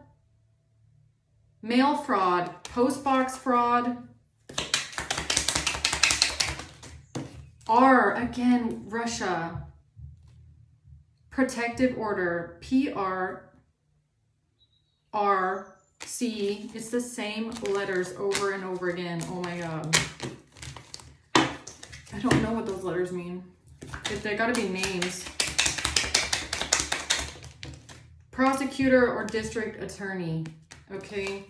Mail fraud, postbox fraud. R, again, Russia. Protective order, PRRC. It's the same letters over and over again. Oh my God. I don't know what those letters mean. They gotta be names. prosecutor or district attorney, okay?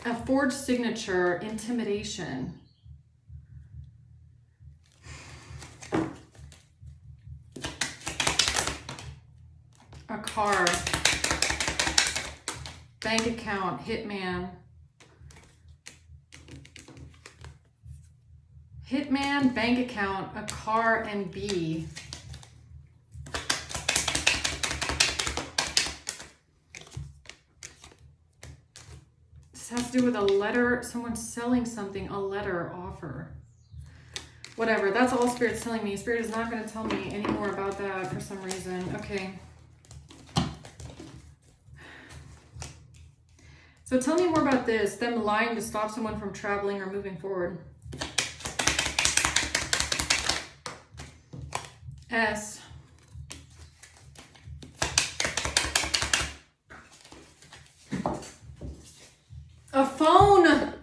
A forged signature, intimidation. A car, bank account, hitman. Hitman, bank account, a car, and B. This has to do with a letter, someone selling something, a letter, offer. Whatever, that's all Spirit's telling me. Spirit is not going to tell me any more about that for some reason. Okay. So tell me more about this, them lying to stop someone from traveling or moving forward. S. A phone.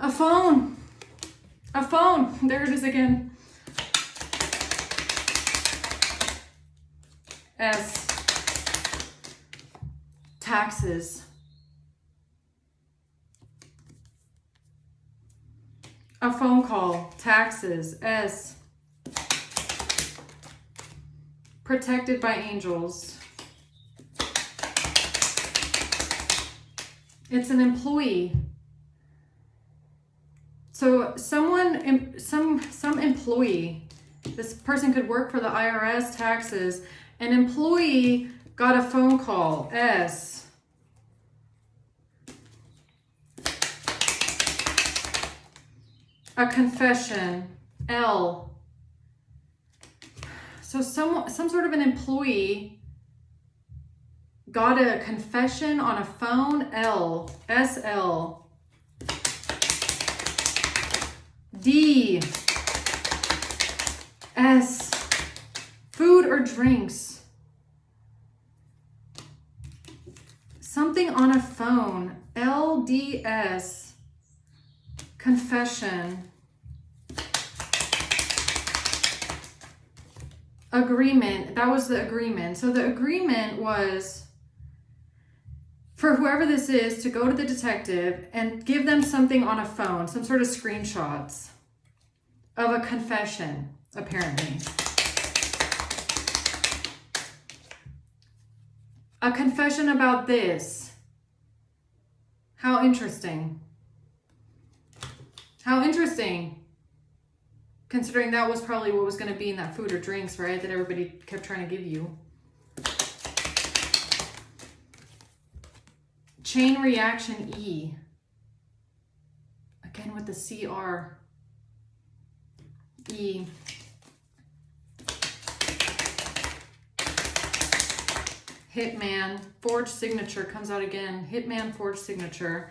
A phone. A phone. There it is again. S. Taxes. A phone call. Taxes. S. Protected by angels. It's an employee. So someone, some employee, this person could work for the IRS, taxes. An employee got a phone call. S. A confession. L. So some sort of an employee got a confession on a phone. L. SL. D. S. Food or drinks. Something on a phone. LDS. Confession. Agreement. That was the agreement. So the agreement was for whoever this is to go to the detective and give them something on a phone, some sort of screenshots of a confession, apparently. A confession about this. How interesting. How interesting. Considering that was probably what was going to be in that food or drinks, right? That everybody kept trying to give you. Chain reaction E. Again with the CR. E. Hitman. Forged signature comes out again. Hitman, forged signature.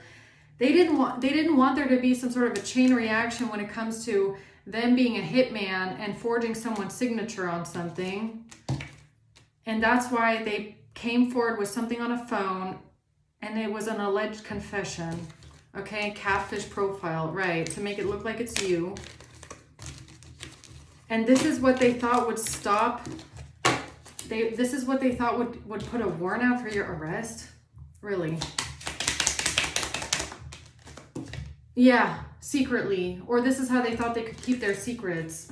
They didn't want there to be some sort of a chain reaction when it comes to them being a hitman and forging someone's signature on something. And that's why they came forward with something on a phone, and it was an alleged confession. Okay, catfish profile, right, to make it look like it's you. And this is what they thought would stop, this is what they thought would put a warrant out for your arrest? Really? Yeah, secretly. Or this is how they thought they could keep their secrets.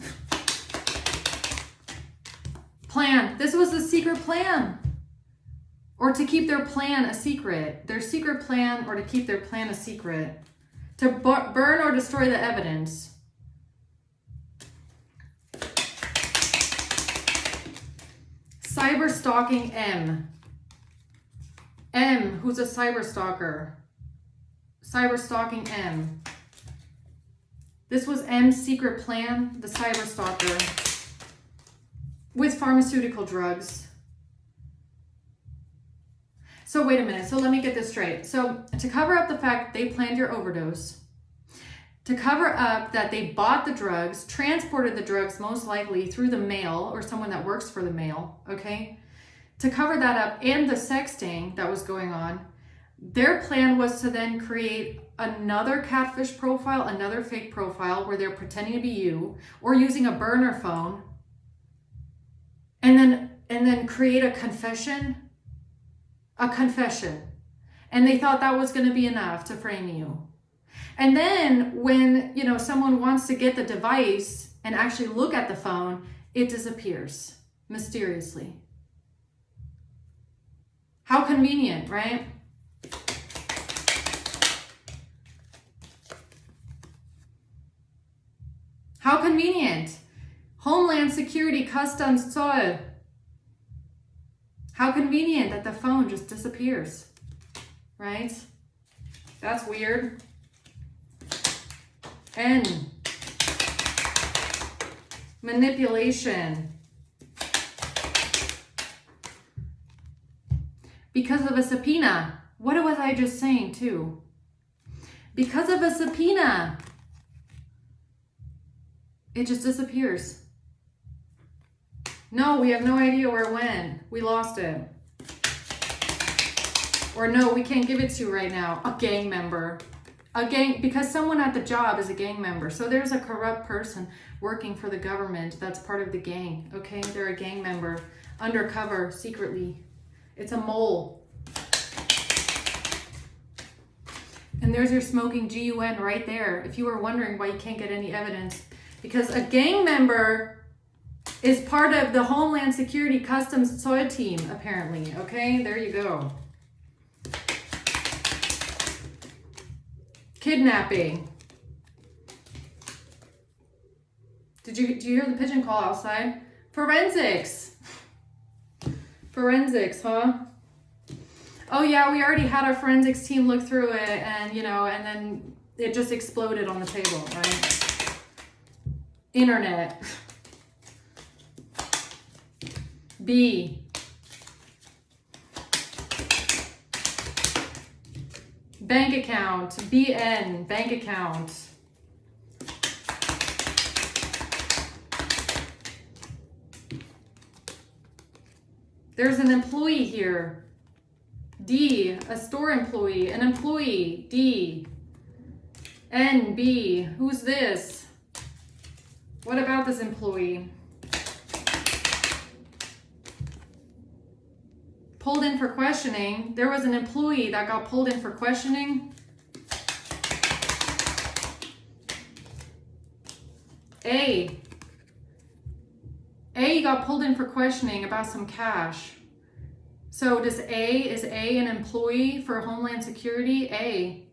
Plan. This was the secret plan. Or to keep their plan a secret. Their secret plan, or to keep their plan a secret. To burn or destroy the evidence. Cyber stalking M. M, who's a cyber stalker. Cyber stalking M. This was M's secret plan, the cyber stalker, with pharmaceutical drugs. So wait a minute. So let me get this straight. So to cover up the fact they planned your overdose, to cover up that they bought the drugs, transported the drugs most likely through the mail or someone that works for the mail, okay? To cover that up and the sexting that was going on, their plan was to then create another catfish profile, another fake profile where they're pretending to be you or using a burner phone. And then and then create a confession. And they thought that was going to be enough to frame you. And then when, you know, someone wants to get the device and actually look at the phone, it disappears mysteriously. How convenient, right? How convenient. Homeland Security, Customs, Zoll. How convenient that the phone just disappears, right? That's weird. N. Manipulation. Because of a subpoena. What was I just saying too? Because of a subpoena. It just disappears. No, we have no idea where it went. We lost it. Or no, we can't give it to you right now. A gang member. Because someone at the job is a gang member. So there's a corrupt person working for the government that's part of the gang. Okay, they're a gang member. Undercover, secretly. It's a mole. And there's your smoking GUN right there. If you were wondering why you can't get any evidence. Because a gang member is part of the Homeland Security Customs Zoll team, apparently. Okay, there you go. Kidnapping. Did you hear the pigeon call outside? Forensics. Forensics, huh? Oh yeah, we already had our forensics team look through it, and you know, and then it just exploded on the table, right? Internet. B. Bank account. BN. Bank account. There's an employee here. D. A store employee. An employee. D. N. B. Who's this? What about this employee? Pulled in for questioning. There was an employee that got pulled in for questioning. A got pulled in for questioning about some cash. So is A an employee for Homeland Security? A.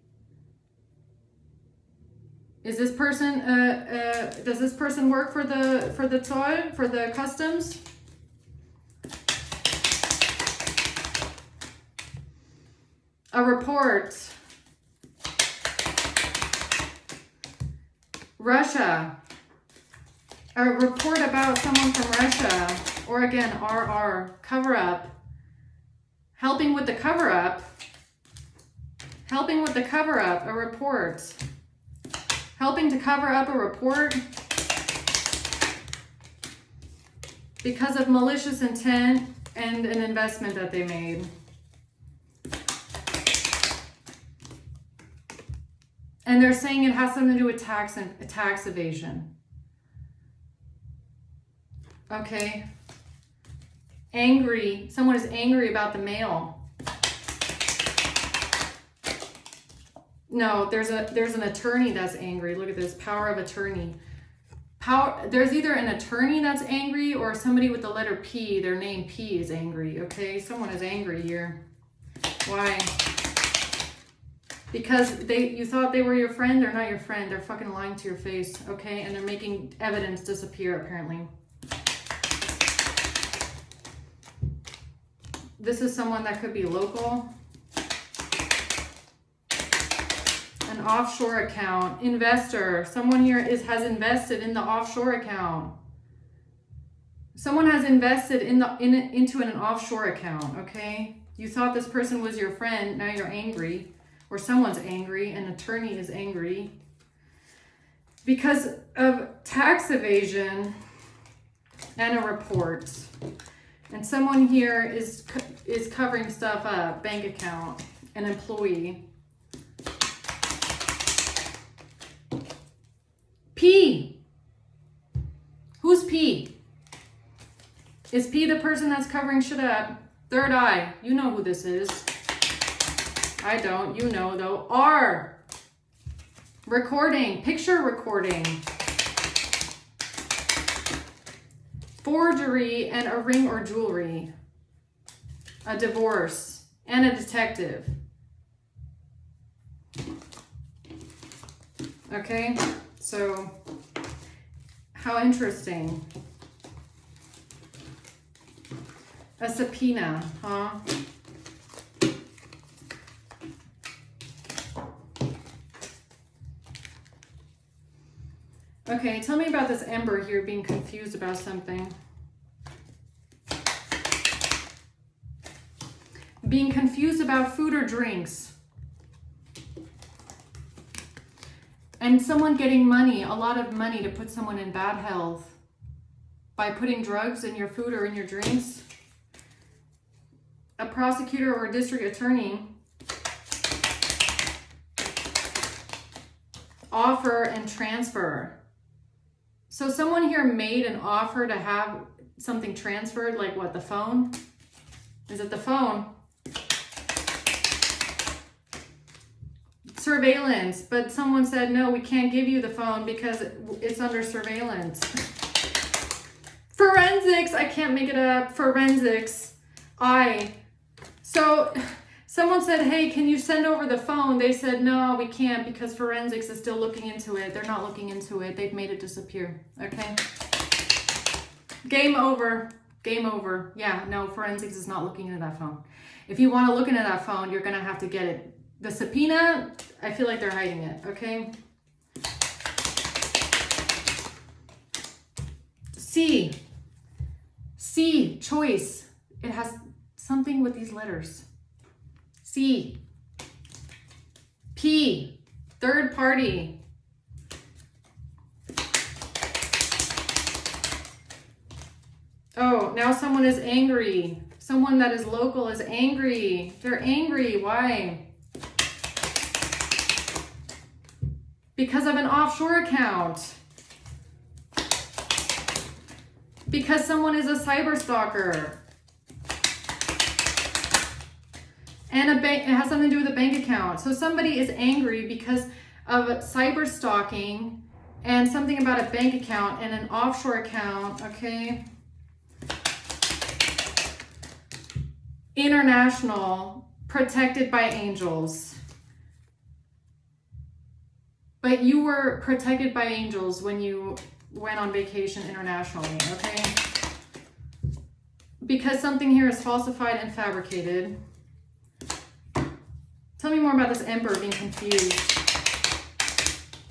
Is this person, does this person work for the Zoll, for the customs? A report. Russia. A report about someone from Russia. Or again, RR. Cover up. Helping with the cover up. Helping with the cover up. A report. Helping to cover up a report. Because of malicious intent and an investment that they made. And they're saying it has something to do with tax evasion. Okay. Angry. Someone is angry about the mail. No, there's an attorney that's angry. Look at this. Power of attorney. There's either an attorney that's angry or somebody with the letter P, their name P, is angry. Okay, someone is angry here. Why? Because you thought they were your friend. They're not your friend. They're fucking lying to your face. Okay, and they're making evidence disappear apparently. This is someone that could be local. An offshore account. Investor. Someone here has invested in the offshore account. Someone has invested into an offshore account, okay? You thought this person was your friend. Now you're angry. Or someone's angry. An attorney is angry. Because of tax evasion and a report. And someone here is covering stuff up. Bank account. An employee. P. Who's P? Is P the person that's covering shit up? Third eye, you know who this is. I don't, you know though. R, recording, picture recording. Forgery and a ring or jewelry. A divorce and a detective. Okay, so how interesting. A subpoena, huh? Okay, tell me about this Ember here being confused about something. Being confused about food or drinks. And someone getting money, a lot of money to put someone in bad health by putting drugs in your food or in your drinks. A prosecutor or a district attorney offer and transfer. So someone here made an offer to have something transferred, like what, the phone? Is it the phone? Surveillance, but someone said, no, we can't give you the phone because it's under surveillance. Forensics, I can't make it up. Forensics, So someone said, hey, can you send over the phone? They said, no, we can't because forensics is still looking into it. They're not looking into it. They've made it disappear, okay? Game over, game over. Yeah, no, forensics is not looking into that phone. If you want to look into that phone, you're going to have to get it. The subpoena, I feel like they're hiding it, okay? C, choice. It has something with these letters. C. P, third party. Oh, now someone is angry. Someone that is local is angry. They're angry. Why? Because of an offshore account. Because someone is a cyber stalker. And it has something to do with a bank account. So somebody is angry because of cyber stalking and something about a bank account and an offshore account, okay? International, protected by angels. But you were protected by angels when you went on vacation internationally, okay? Because something here is falsified and fabricated. Tell me more about this Emperor being confused.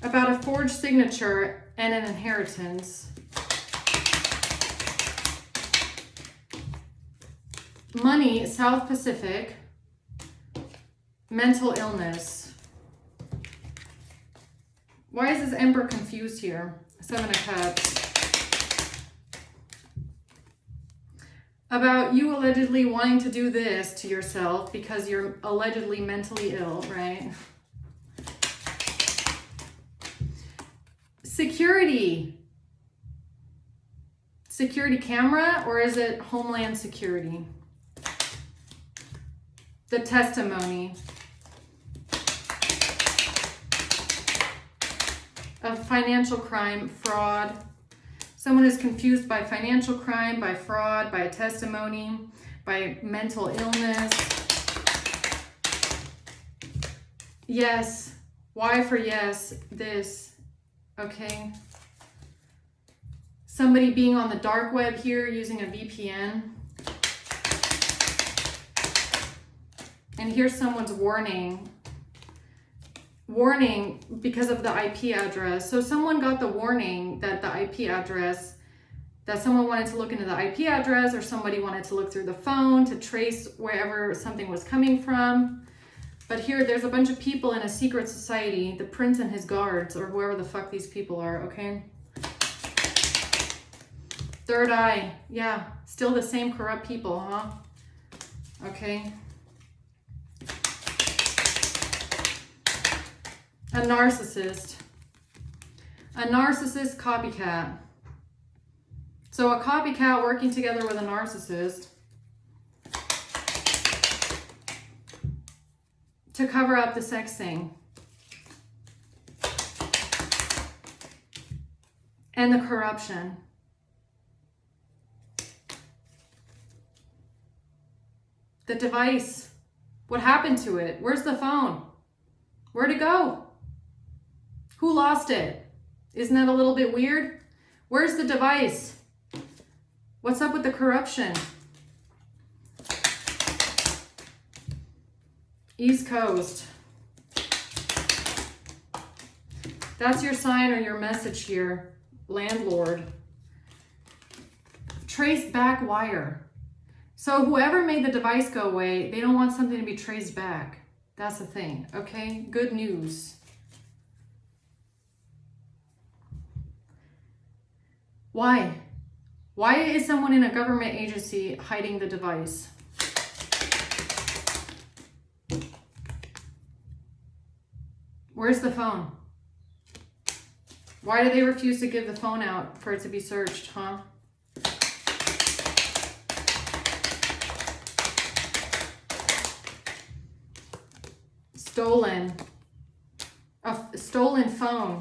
About a forged signature and an inheritance. Money, South Pacific. Mental illness. Why is this Emperor confused here? Seven of Cups. About you allegedly wanting to do this to yourself because you're allegedly mentally ill, right? Security. Security camera, or is it Homeland Security? The testimony. Of financial crime, fraud. Someone is confused by financial crime, by fraud, by a testimony, by mental illness. Yes. Why for yes? This. Okay. Somebody being on the dark web here using a VPN. And here's someone's warning. Warning because of the IP address. So someone got the warning that the IP address, that someone wanted to look into the IP address, or somebody wanted to look through the phone to trace wherever something was coming from. But here there's a bunch of people in a secret society, the prince and his guards, or whoever the fuck these people are, okay? Third eye, yeah, still the same corrupt people, huh? Okay. A narcissist. A narcissist copycat. So a copycat working together with a narcissist to cover up the sexting and the corruption. The device, what happened to it? Where's the phone? Where'd it go? Who lost it? Isn't that a little bit weird? Where's the device? What's up with the corruption? East Coast. That's your sign or your message here, landlord. Trace back wire. So whoever made the device go away, they don't want something to be traced back. That's the thing, okay? Good news. Why? Why is someone in a government agency hiding the device? Where's the phone? Why do they refuse to give the phone out for it to be searched, huh? Stolen. A stolen phone.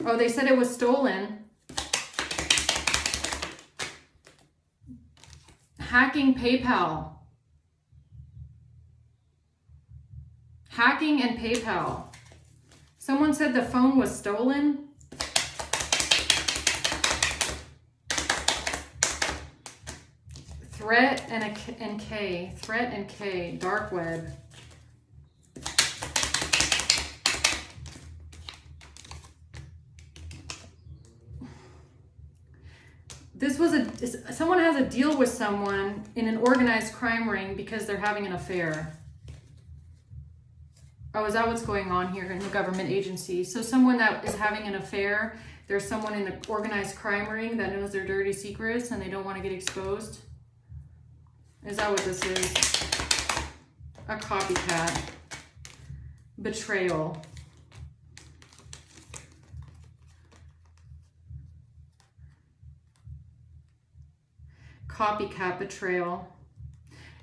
Oh, they said it was stolen. Hacking PayPal. Hacking and PayPal. Someone said the phone was stolen. Threat and K. Threat and K. Dark web. This was someone has a deal with someone in an organized crime ring because they're having an affair. Oh, is that what's going on here in the government agency? So someone that is having an affair, there's someone in the organized crime ring that knows their dirty secrets and they don't want to get exposed? Is that what this is? A copycat. Betrayal. Copycat betrayal.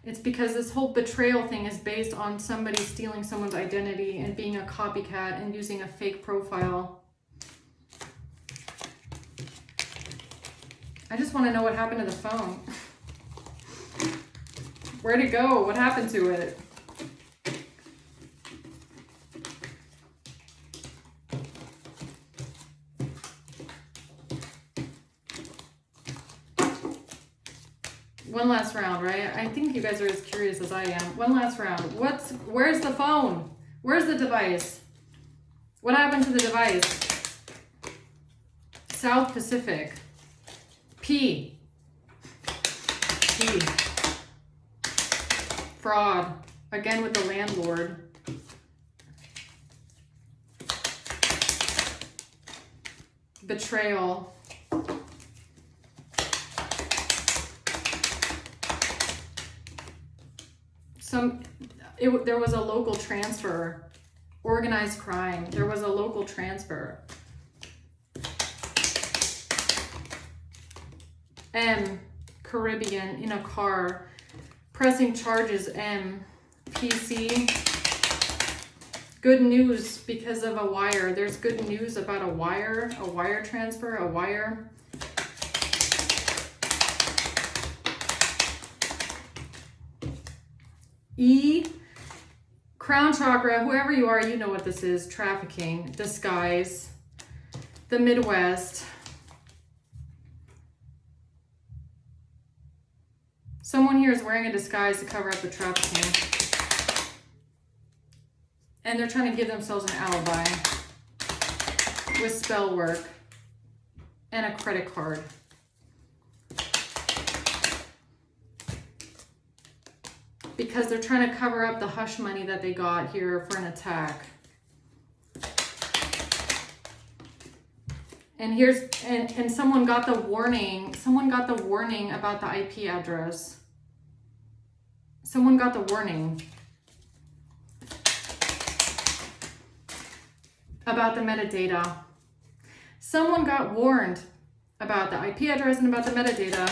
It's because this whole betrayal thing is based on somebody stealing someone's identity and being a copycat and using a fake profile. I just want to know what happened to the phone. Where'd it go? What happened to it? One last round, right? I think you guys are as curious as I am. One last round. Where's the phone? Where's the device? What happened to the device? South Pacific. P. Fraud. Again with the landlord. Betrayal. There was a local transfer. Organized crime. There was a local transfer. M. Caribbean in a car. Pressing charges. M. PC. Good news because of a wire. There's good news about a wire transfer, a wire. E. Crown chakra, whoever you are, you know what this is. Trafficking, disguise, the Midwest. Someone here is wearing a disguise to cover up the trafficking. And they're trying to give themselves an alibi with spell work and a credit card. Because they're trying to cover up the hush money that they got here for an attack. And and someone got the warning. Someone got the warning about the IP address. Someone got the warning about the metadata. Someone got warned about the IP address and about the metadata.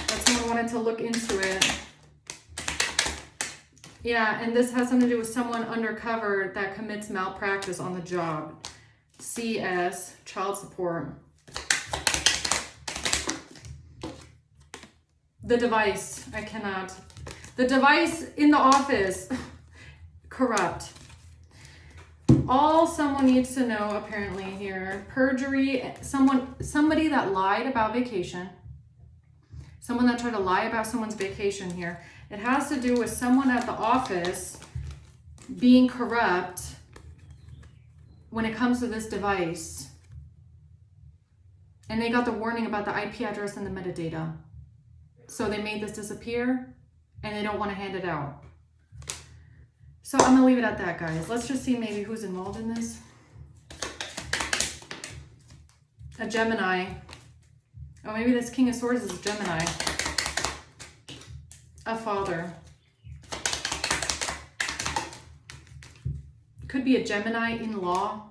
That someone wanted to look into it. Yeah, and this has something to do with someone undercover that commits malpractice on the job. CS, child support. The device, I cannot. The device in the office, corrupt. All someone needs to know apparently here, perjury, somebody that lied about vacation. Someone that tried to lie about someone's vacation here. It has to do with someone at the office being corrupt when it comes to this device. And they got the warning about the IP address and the metadata. So they made this disappear and they don't want to hand it out. So I'm gonna leave it at that, guys. Let's just see maybe who's involved in this. A Gemini. Oh, maybe this King of Swords is a Gemini. A father. Could be a Gemini in law.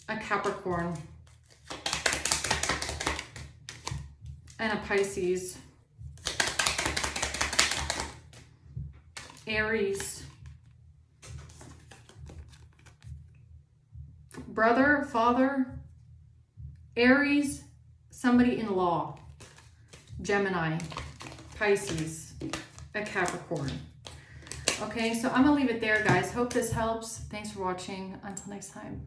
A Capricorn. And a Pisces. Aries. Brother, father, Aries, somebody in law, Gemini, Pisces, a Capricorn. Okay, so I'm gonna leave it there, guys. Hope this helps. Thanks for watching. Until next time.